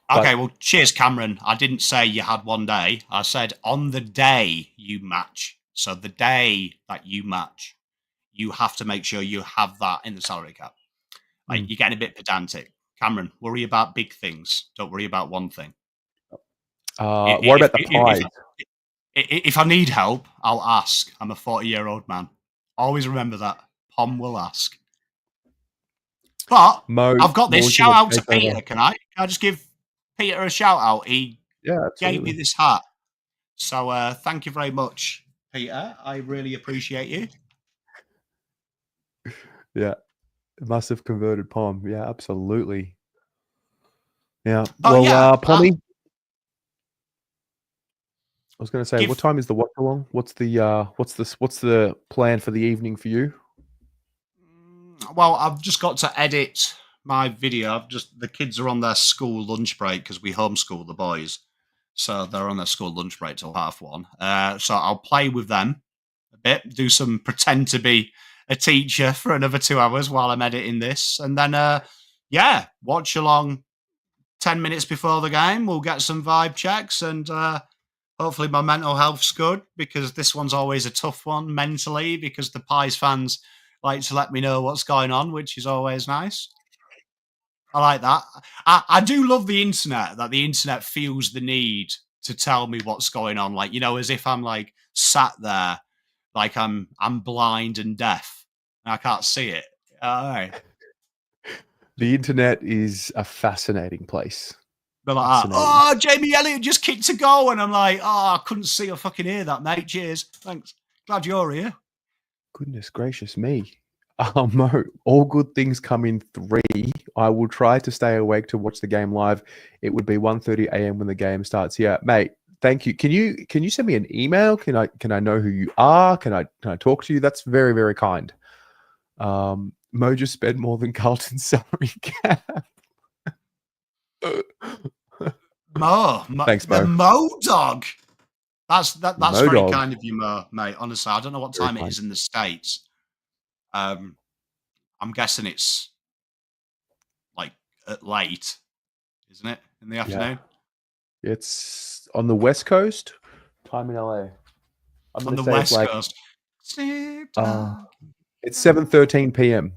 Okay, well, cheers, Cameron. I didn't say you had 1 day. I said on the day you match. So the day that you match, you have to make sure you have that in the salary cap. Like, you're getting a bit pedantic. Cameron, worry about big things. Don't worry about one thing. What about the pies? If I need help, I'll ask. I'm a 40-year-old man. Always remember that. Pom will ask. But Mo, I've got this. launching Shout a out to takeover. Peter. Can I just give Peter a shout out? He Yeah, gave absolutely. me this hat. So thank you very much, Peter. I really appreciate you. Yeah, must have converted Pom. Yeah, absolutely. Yeah. Oh, Well, yeah, Pommy. I was going to say, Give- what time is the watch along? What's the plan for the evening for you? Well, I've just got to edit my video. The kids are on their school lunch break because we homeschool the boys, so they're on their school lunch break till 1:30. So I'll play with them a bit, do some pretend to be a teacher for another 2 hours while I'm editing this, and then watch along 10 minutes before the game. We'll get some vibe checks, and hopefully my mental health's good, because this one's always a tough one mentally, because the Pies fans like to let me know what's going on, which is always nice. I like that. I do love the internet, that the internet feels the need to tell me what's going on. Like, as if I'm like sat there, like I'm blind and deaf and I can't see it. All right. The internet is a fascinating place. They're like, oh, Jamie Elliott just kicked a goal. And I'm like, I couldn't see or fucking hear that, mate. Cheers. Thanks. Glad you're here. Goodness gracious me. Mo, all good things come in 3. I will try to stay awake to watch the game live. It would be 1:30 a.m. when the game starts. Yeah, mate. Thank you. Can you send me an email? Can I know who you are? Can I talk to you? That's very, very kind. Mo just spent more than Carlton's salary cap. Mo. Thanks, Mo. The Mo dog. That's Mo very dog. kind of you, Mo, mate. Honestly, I don't know what Very time it kind. is in the States. I'm guessing it's like at late, isn't it? In the afternoon? It's on the West Coast. Time in LA. I'm On gonna the say it's West like, Coast. Sleep dog. it's 7:13 p.m.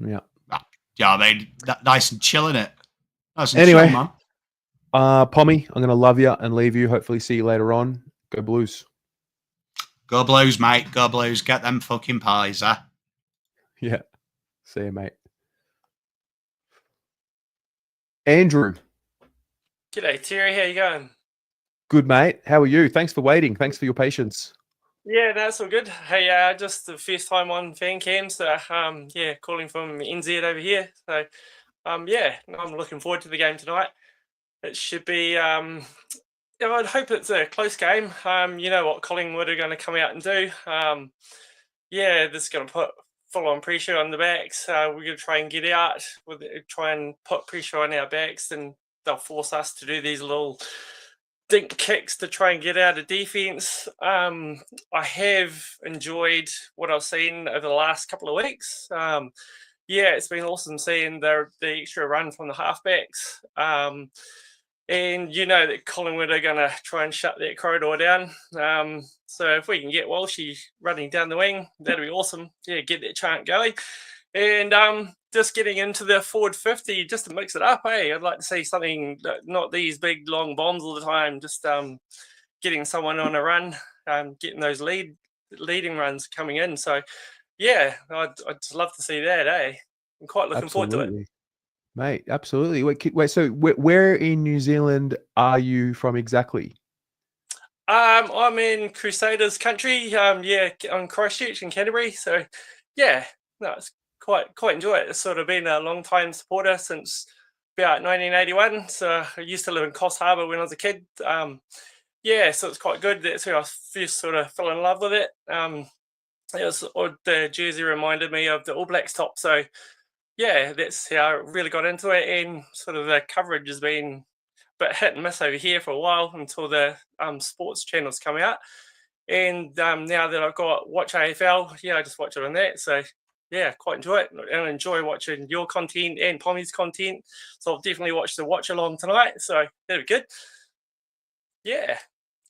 Yeah. Yeah, I mean, nice and chilling it. Nice and Anyway, chill, man. Pommy, I'm gonna love you and leave you. Hopefully, see you later on. Go Blues. Go Blues, mate. Go Blues. Get them fucking pies, huh? Yeah. See you, mate. Andrew, G'day, Terry. How you going? good mate. How are you? Thanks for waiting. Thanks for your patience. Yeah, that's all good. Hey, just the first time on fan cam, so calling from NZ over here. So, I'm looking forward to the game tonight. It should be, I'd hope it's a close game. You know what Collingwood are going to come out and do. This is going to put full-on pressure on the backs. We're going to try and get out, try and put pressure on our backs, and they'll force us to do these little dink kicks to try and get out of defense. I have enjoyed what I've seen over the last couple of weeks. It's been awesome seeing the extra run from the halfbacks. And you know that Collingwood are going to try and shut that corridor down. So if we can get Walshy running down the wing, that'd be awesome. Yeah, get that chant going. And just getting into the forward 50 just to mix it up. Hey, I'd like to see something, not these big long bombs all the time. Just getting someone on a run, getting those leading runs coming in. So yeah, I'd just love to see that. I'm quite looking forward to it. Mate, absolutely. Wait. So where in New Zealand are you from exactly? I'm in Crusaders country. On Christchurch in Canterbury. So yeah, no, it's quite enjoy it. It's sort of been a long time supporter since about 1981. So I used to live in Coffs Harbour when I was a kid. So it's quite good. That's where I first sort of fell in love with it. The jersey reminded me of the All Blacks top. So yeah, that's how I really got into it, and sort of the coverage has been a bit hit and miss over here for a while until the sports channels come out. And now that I've got Watch AFL, I just watch it on that. So yeah, quite enjoy it, and enjoy watching your content and Pommy's content. So I'll definitely watch the watch along tonight. So that'll be good. Yeah,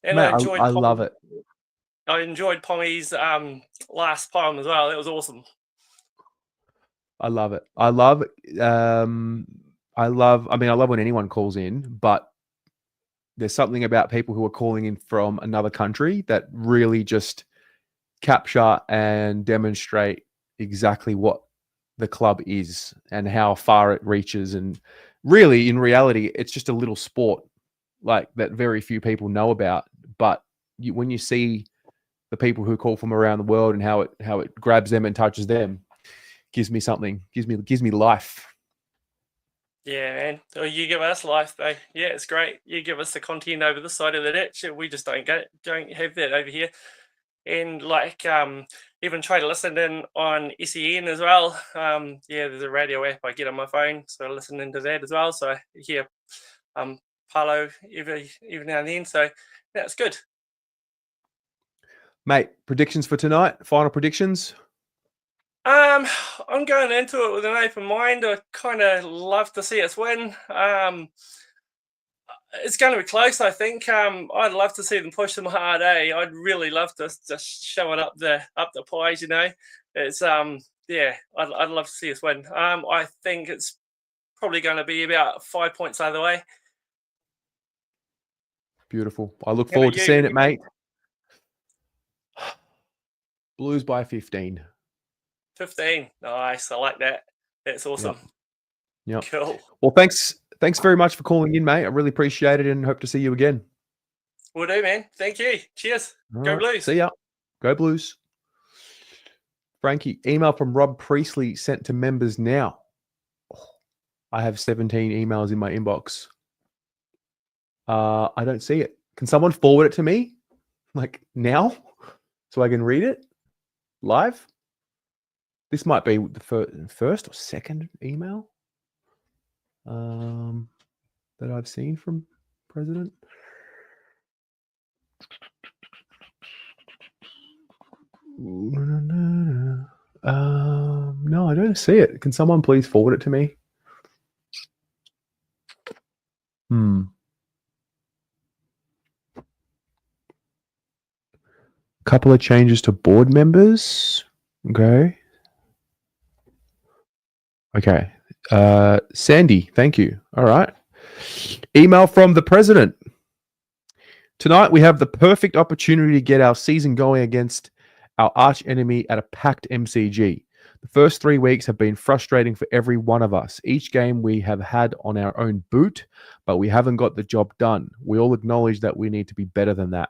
and Mate, I love it. I enjoyed Pommy's last poem as well. That was awesome. I love it. I love when anyone calls in, but there's something about people who are calling in from another country that really just capture and demonstrate exactly what the club is and how far it reaches. And really, in reality, it's just a little sport like that very few people know about. But when you see the people who call from around the world and how it grabs them and touches them, gives me something, gives me life. Yeah, man. Well, you give us life, though. Yeah, it's great. You give us the content over the side of the ditch. We just don't have that over here. And even try to listen in on SEN as well. There's a radio app I get on my phone, so I listen into that as well. So I hear Palo every now and then. So that's good. Mate, predictions for tonight? Final predictions? I'm going into it with an open mind. I kind of love to see us win. It's going to be close, I think. I'd love to see them push them hard. I'd really love to just show it up the pies. It's I'd love to see us win. I think it's probably going to be about 5 points either way. Beautiful. I look forward to seeing it, mate. Blues by 15. 15. Nice. I like that. That's awesome. Yep. Cool. Well, thanks very much for calling in, mate. I really appreciate it and hope to see you again. Will do, man. Thank you. Cheers. Go Blues. See ya. Go Blues. Frankie, email from Rob Priestley sent to members now. I have 17 emails in my inbox. I don't see it. Can someone forward it to me? Like now? So I can read it live? This might be the first or second email that I've seen from President. No, I don't see it. Can someone please forward it to me? Couple of changes to board members. Okay. Sandy, thank you. All right. Email from the president. Tonight we have the perfect opportunity to get our season going against our arch enemy at a packed MCG. The first 3 weeks have been frustrating for every one of us. Each game we have had on our own boot, but we haven't got the job done. We all acknowledge that we need to be better than that.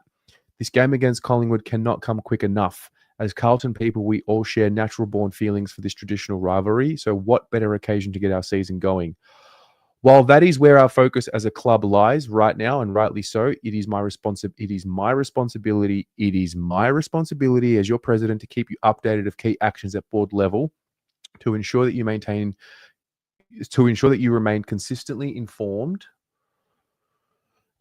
This game against Collingwood cannot come quick enough. As Carlton people, we all share natural-born feelings for this traditional rivalry, so what better occasion to get our season going? While that is where our focus as a club lies right now, and rightly so, it is my responsibility as your president to keep you updated of key actions at board level to ensure that you remain consistently informed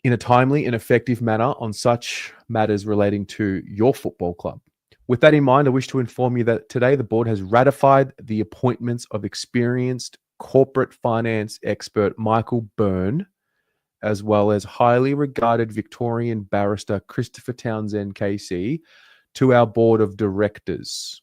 in a timely and effective manner on such matters relating to your football club. With that in mind, I wish to inform you that today the board has ratified the appointments of experienced corporate finance expert Michael Byrne, as well as highly regarded Victorian barrister Christopher Townsend KC, to our board of directors.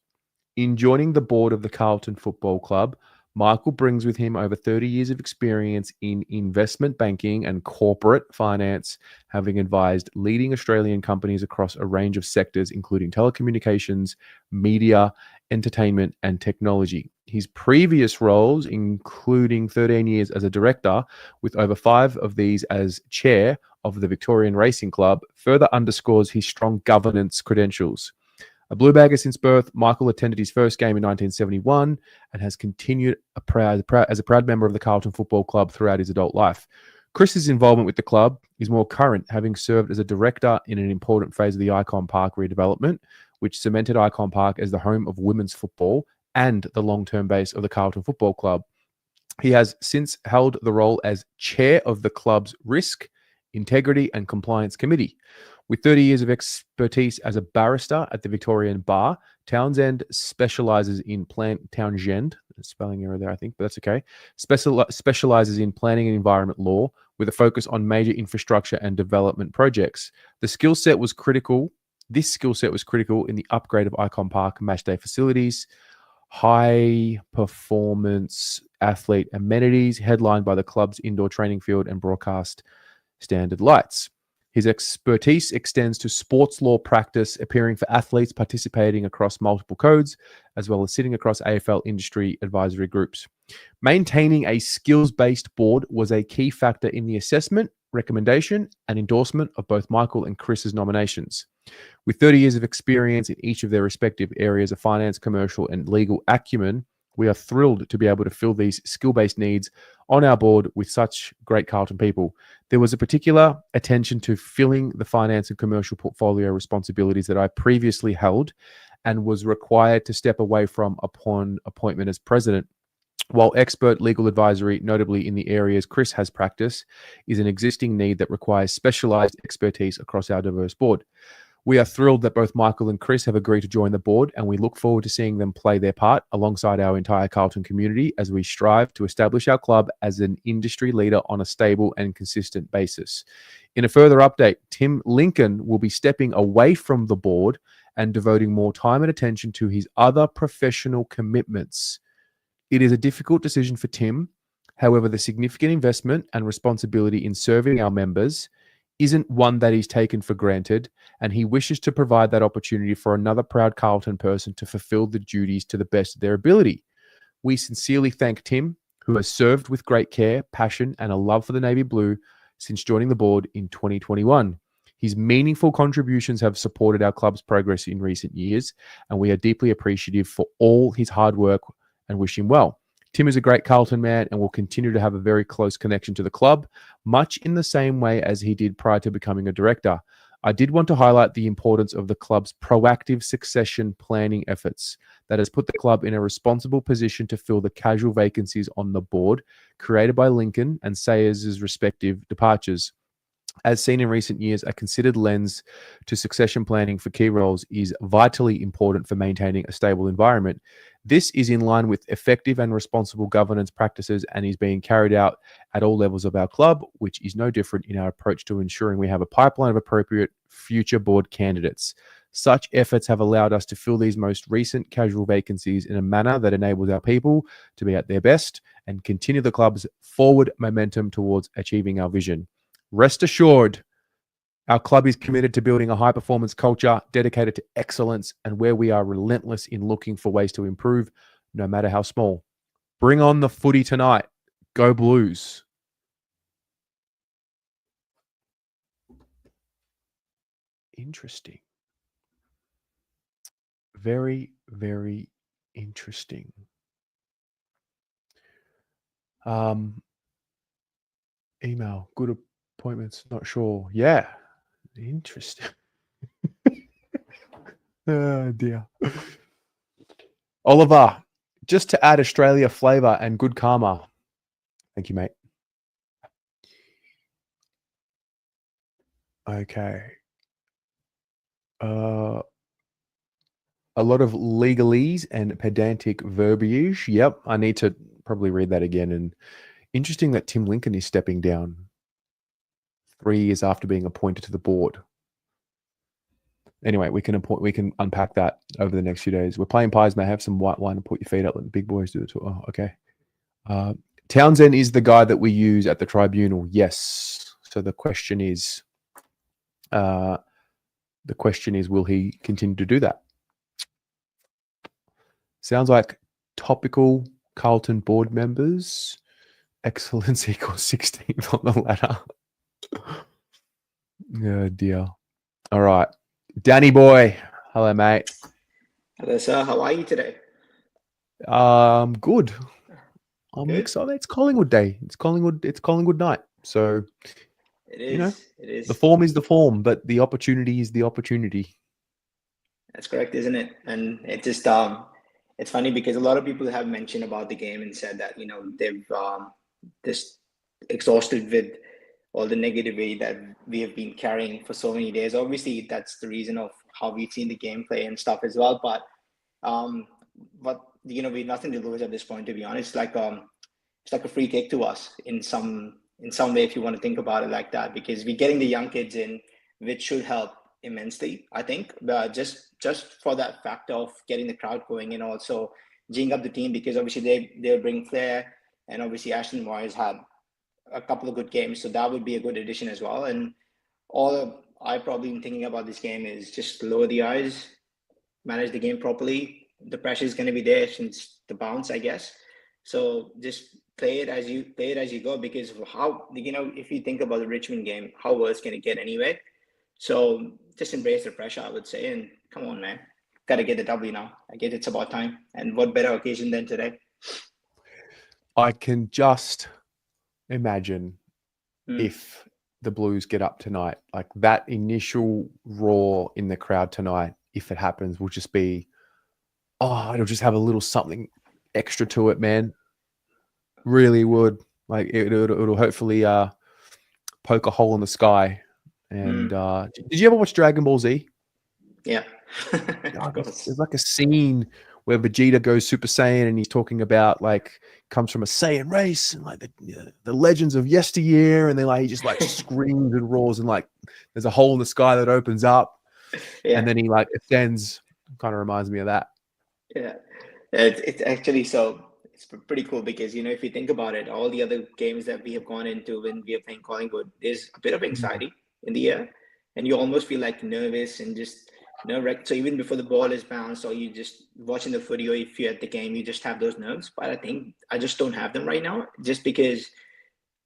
In joining the board of the Carlton Football Club, Michael brings with him over 30 years of experience in investment banking and corporate finance, having advised leading Australian companies across a range of sectors, including telecommunications, media, entertainment, and technology. His previous roles, including 13 years as a director, with over 5 of these as chair of the Victorian Racing Club, further underscores his strong governance credentials. A blue bagger since birth, Michael attended his first game in 1971 and has continued as a proud member of the Carlton Football Club throughout his adult life. Chris's involvement with the club is more current, having served as a director in an important phase of the Icon Park redevelopment, which cemented Icon Park as the home of women's football and the long-term base of the Carlton Football Club. He has since held the role as chair of the club's Risk, Integrity and Compliance Committee. With 30 years of expertise as a barrister at the Victorian Bar, Townsend specializes in Townsend, spelling error there, I think, but that's okay. Specializes in planning and environment law with a focus on major infrastructure and development projects. This skill set was critical in the upgrade of Icon Park matchday facilities, high performance athlete amenities, headlined by the club's indoor training field and broadcast standard lights. His expertise extends to sports law practice, appearing for athletes participating across multiple codes, as well as sitting across AFL industry advisory groups. Maintaining a skills-based board was a key factor in the assessment, recommendation, and endorsement of both Michael and Chris's nominations. With 30 years of experience in each of their respective areas of finance, commercial, and legal acumen, we are thrilled to be able to fill these skill-based needs on our board with such great Carlton people. There was a particular attention to filling the finance and commercial portfolio responsibilities that I previously held and was required to step away from upon appointment as president. While expert legal advisory, notably in the areas Chris has practiced, is an existing need that requires specialized expertise across our diverse board. We are thrilled that both Michael and Chris have agreed to join the board, and we look forward to seeing them play their part alongside our entire Carlton community as we strive to establish our club as an industry leader on a stable and consistent basis. In a further update, Tim Lincoln will be stepping away from the board and devoting more time and attention to his other professional commitments. It is a difficult decision for Tim. However, the significant investment and responsibility in serving our members isn't one that he's taken for granted, and he wishes to provide that opportunity for another proud Carlton person to fulfill the duties to the best of their ability. We sincerely thank Tim, who has served with great care, passion, and a love for the Navy Blue since joining the board in 2021. His meaningful contributions have supported our club's progress in recent years, and we are deeply appreciative for all his hard work and wish him well. Tim is a great Carlton man and will continue to have a very close connection to the club, much in the same way as he did prior to becoming a director. I did want to highlight the importance of the club's proactive succession planning efforts that has put the club in a responsible position to fill the casual vacancies on the board created by Lincoln and Sayers' respective departures. As seen in recent years, a considered lens to succession planning for key roles is vitally important for maintaining a stable environment. This is in line with effective and responsible governance practices and is being carried out at all levels of our club, which is no different in our approach to ensuring we have a pipeline of appropriate future board candidates. Such efforts have allowed us to fill these most recent casual vacancies in a manner that enables our people to be at their best and continue the club's forward momentum towards achieving our vision. Rest assured, our club is committed to building a high-performance culture dedicated to excellence and where we are relentless in looking for ways to improve, no matter how small. Bring on the footy tonight. Go Blues. Interesting. Very, very interesting. Email. Good appointments. Not sure. Yeah. Interesting. Oh dear. Oliver, just to add Australia flavour and good karma. Thank you, mate. Okay. A lot of legalese and pedantic verbiage. Yep, I need to probably read that again. And interesting that Tim Lincoln is stepping down 3 years after being appointed to the board. Anyway, we can unpack that over the next few days. We're playing pies, mate. Have some white wine and put your feet up like the big boys do. Oh, okay. Townsend is the guy that we use at the tribunal. Yes. So the question is, will he continue to do that? Sounds like topical Carlton board members. Excellence equals 16th on the ladder. Oh dear. All right. Danny boy. Hello, mate. Hello, sir. How are you today? Good. I'm excited. It's Collingwood day. It's Collingwood night. So It is. you know, It is. the form is the form, but the opportunity is the opportunity. That's correct, isn't it? And it just it's funny because a lot of people have mentioned about the game and said that they've just exhausted with all the negativity that we have been carrying for so many days. Obviously, that's the reason of how we've seen the gameplay and stuff as well. But we've nothing to lose at this point, to be honest. It's like a free kick to us in some way, if you want to think about it like that, because we're getting the young kids in, which should help immensely, I think. Just for that fact of getting the crowd going and also geeing up the team, because obviously they'll bring flair, and obviously Ashton Moore has had a couple of good games, so that would be a good addition as well. And all I probably been thinking about this game is just lower the eyes, manage the game properly. The pressure is going to be there since the bounce, I guess. So just play it as you go, because if you think about the Richmond game, how worse can it get anyway? So just embrace the pressure, I would say, and come on, man, got to get the W now. I guess it's about time, and what better occasion than today? I can just imagine if the Blues get up tonight, like that initial roar in the crowd tonight, if it happens, will just be, it'll just have a little something extra to it, man. Really would. Like it'll hopefully poke a hole in the sky. And did you ever watch Dragon Ball Z? Yeah. There's like a scene where Vegeta goes Super Saiyan and he's talking about comes from a Saiyan race and the legends of yesteryear, and then he just screams and roars, and there's a hole in the sky that opens up, and then he ascends. Kind of reminds me of that. Yeah, it's actually it's pretty cool because if you think about it, all the other games that we have gone into when we are playing Collingwood, there's a bit of anxiety in the air, and you almost feel nervous and just nerve-wracked. So even before the ball is bounced, or you just watching the footy, or if you're at the game, you just have those nerves. But I think I just don't have them right now, just because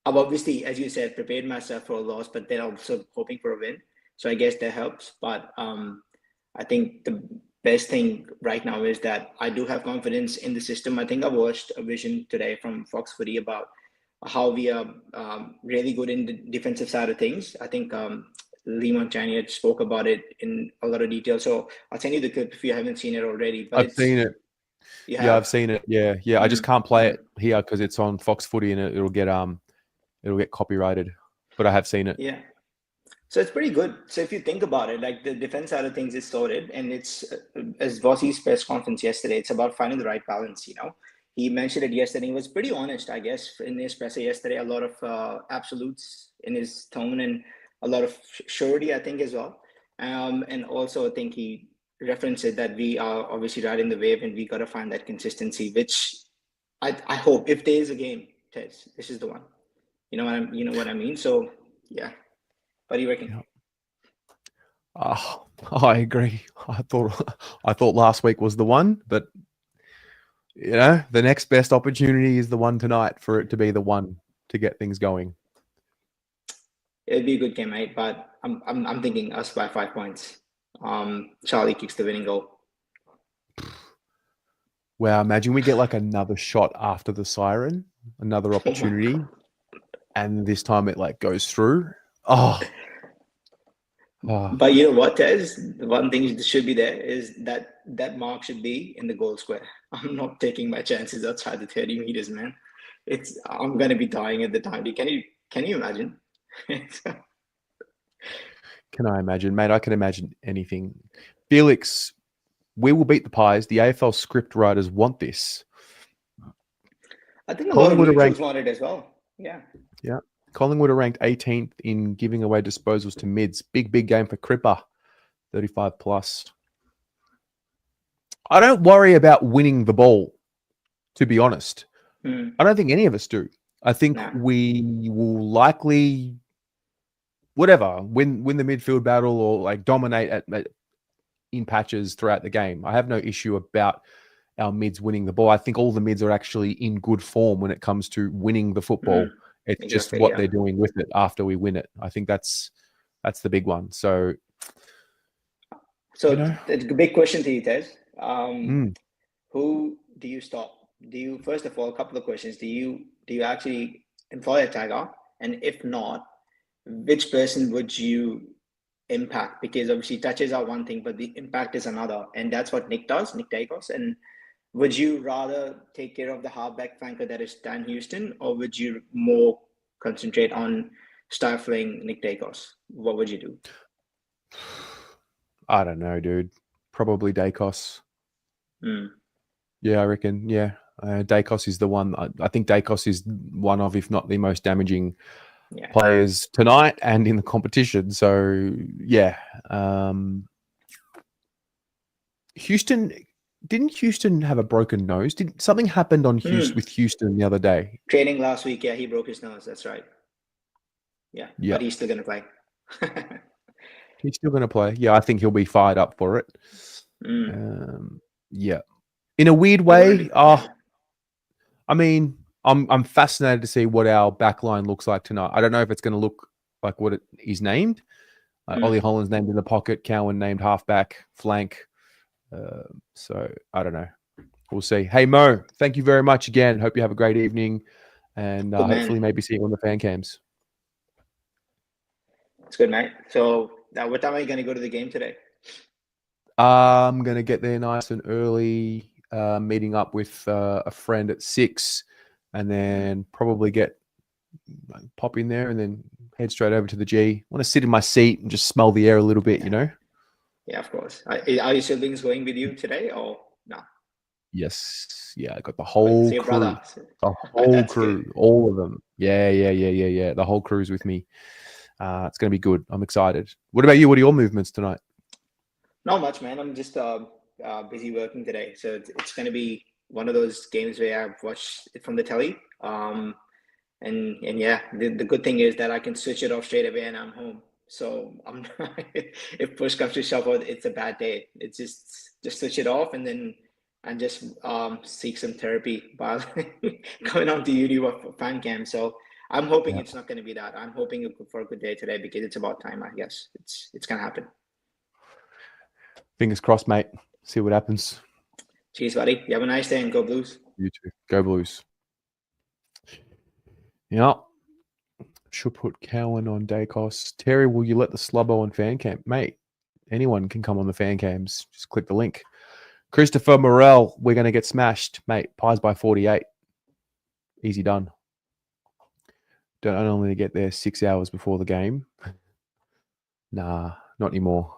I've obviously, as you said, prepared myself for a loss, but then also hoping for a win. So I guess that helps. But I think the best thing right now is that I do have confidence in the system. I think I watched a vision today from Fox Footy about how we are really good in the defensive side of things. I think Lee Montagnier spoke about it in a lot of detail. So I'll send you the clip if you haven't seen it already. But I've seen it. Yeah, I've seen it. Yeah. I just can't play it here because it's on Fox Footy and it'll get copyrighted. But I have seen it. Yeah. So it's pretty good. So if you think about it, the defense side of things is sorted, and it's, as Vossi's press conference yesterday, it's about finding the right balance. He mentioned it yesterday. He was pretty honest, I guess, in his presser yesterday. A lot of absolutes in his tone and a lot of surety, I think, as well. And also, I think he referenced it that we are obviously riding the wave, and we got to find that consistency. Which I hope, if there is a game, Tez, this is the one. You know what I mean? So yeah. What do you reckon? I agree. I thought last week was the one, but the next best opportunity is the one tonight for it to be the one to get things going. It'd be a good game, mate. But I'm thinking us by 5 points. Charlie kicks the winning goal. Wow! Imagine we get another shot after the siren, another opportunity, and this time it goes through. But you know what, Tez? The one thing that should be there is that mark should be in the goal square. I'm not taking my chances outside the 30 meters, man. I'm gonna be dying at the time. Can you imagine? Can I imagine, mate? I can imagine anything. Felix, we will beat the Pies. The AFL script writers want this. I think a lot of neutrals want it as well. Yeah. Yeah. Collingwood are ranked 18th in giving away disposals to mids. Big game for Cripper, 35 plus. I don't worry about winning the ball, to be honest. I don't think any of us do. I think Nah. we will likely, whatever, win the midfield battle or like dominate in patches throughout the game. I have no issue about our mids winning the ball. I think all the mids are actually in good form when it comes to winning the football. It's just Exactly, what yeah. they're doing with it after we win it. I think that's the big one. So, So you know. the big question to you, Tez. Mm. Who do you stop? Do you, first of all, a couple of questions. Do you actually employ a tagger? And if not, which person would you impact? Because obviously touches are one thing, but the impact is another. And that's what Nick does, Nick Dacos. And would you rather take care of the halfback flanker that is Dan Houston, or would you more concentrate on stifling Nick Dacos? What would you do? I don't know, dude. Probably Dacos. Mm. Yeah, I reckon. Yeah. Dacos is the one. I think Dacos is one of, if not the most damaging players tonight and in the competition. So, yeah. Didn't Houston have a broken nose? Did something happened on with Houston the other day? Training last week, yeah, he broke his nose. That's right. Yeah. Yeah. But he's still gonna play. He's still going to play. Yeah, I think he'll be fired up for it. Yeah. In a weird way, I mean, I'm fascinated to see what our backline looks like tonight. I don't know if it's going to look like what it is named. Ollie Holland's named in the pocket, Cowan named halfback, flank. So I don't know. We'll see. Hey Mo, thank you very much again. Hope you have a great evening, and Good man. hopefully maybe see you on the fan cams. It's good, mate. So what time are you going to go to the game today? I'm going to get there nice and early, meeting up with a friend at 6, and then probably pop in there and then head straight over to the G. I want to sit in my seat and just smell the air a little bit, you know? Yeah, of course. Are your siblings going with you today or no? Yes. Yeah, I got the whole So your crew. brother. The whole That's crew. good. All of them. Yeah. The whole crew's with me. It's going to be good. I'm excited. What about you? What are your movements tonight? Not much, man. I'm just busy working today. So it's going to be one of those games where I've watched it from the telly. And yeah, the good thing is that I can switch it off straight away and I'm home. So if push comes to shove, it's a bad day. It's just switch it off and then just seek some therapy while going on to uni for fan cam. So I'm hoping it's not going to be that. I'm hoping for a good day today because it's about time. I guess it's going to happen. Fingers crossed, mate. See what happens. Cheers, buddy. You have a nice day and go Blues. You too. Go Blues. Yeah. Should put Cowan on Dacos. Terry, will you let the slubbo on fan cam? Mate, anyone can come on the fan cams. Just click the link. Christopher Morel, we're going to get smashed. Mate, Pies by 48. Easy done. Don't only get there 6 hours before the game. Nah, not anymore.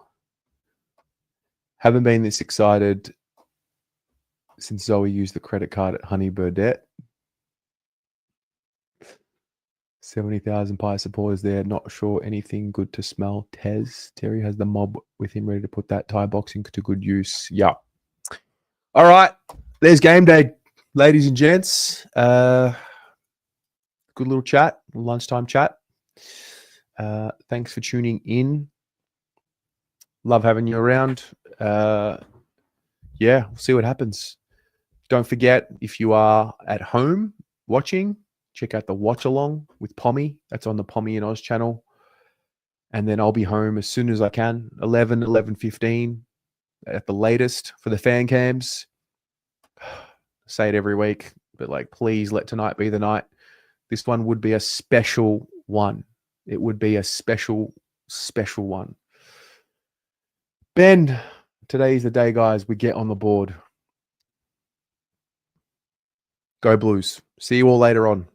Haven't been this excited since Zoe used the credit card at Honey Burdette. 70,000 Pie supporters there. Not sure anything good to smell. Terry has the mob with him ready to put that Thai boxing to good use. Yeah. All right. There's game day, ladies and gents. Good little chat, lunchtime chat. Thanks for tuning in. Love having you around. Yeah, we'll see what happens. Don't forget, if you are at home watching, check out the watch along with Pommy. That's on the Pommy and Oz channel. And then I'll be home as soon as I can, 11:15 at the latest for the fan cams. Say it every week, but like, please let tonight be the night. This one would be a special one. It would be a special, special one. Ben, today's the day, guys. We get on the board. Go Blues. See you all later on.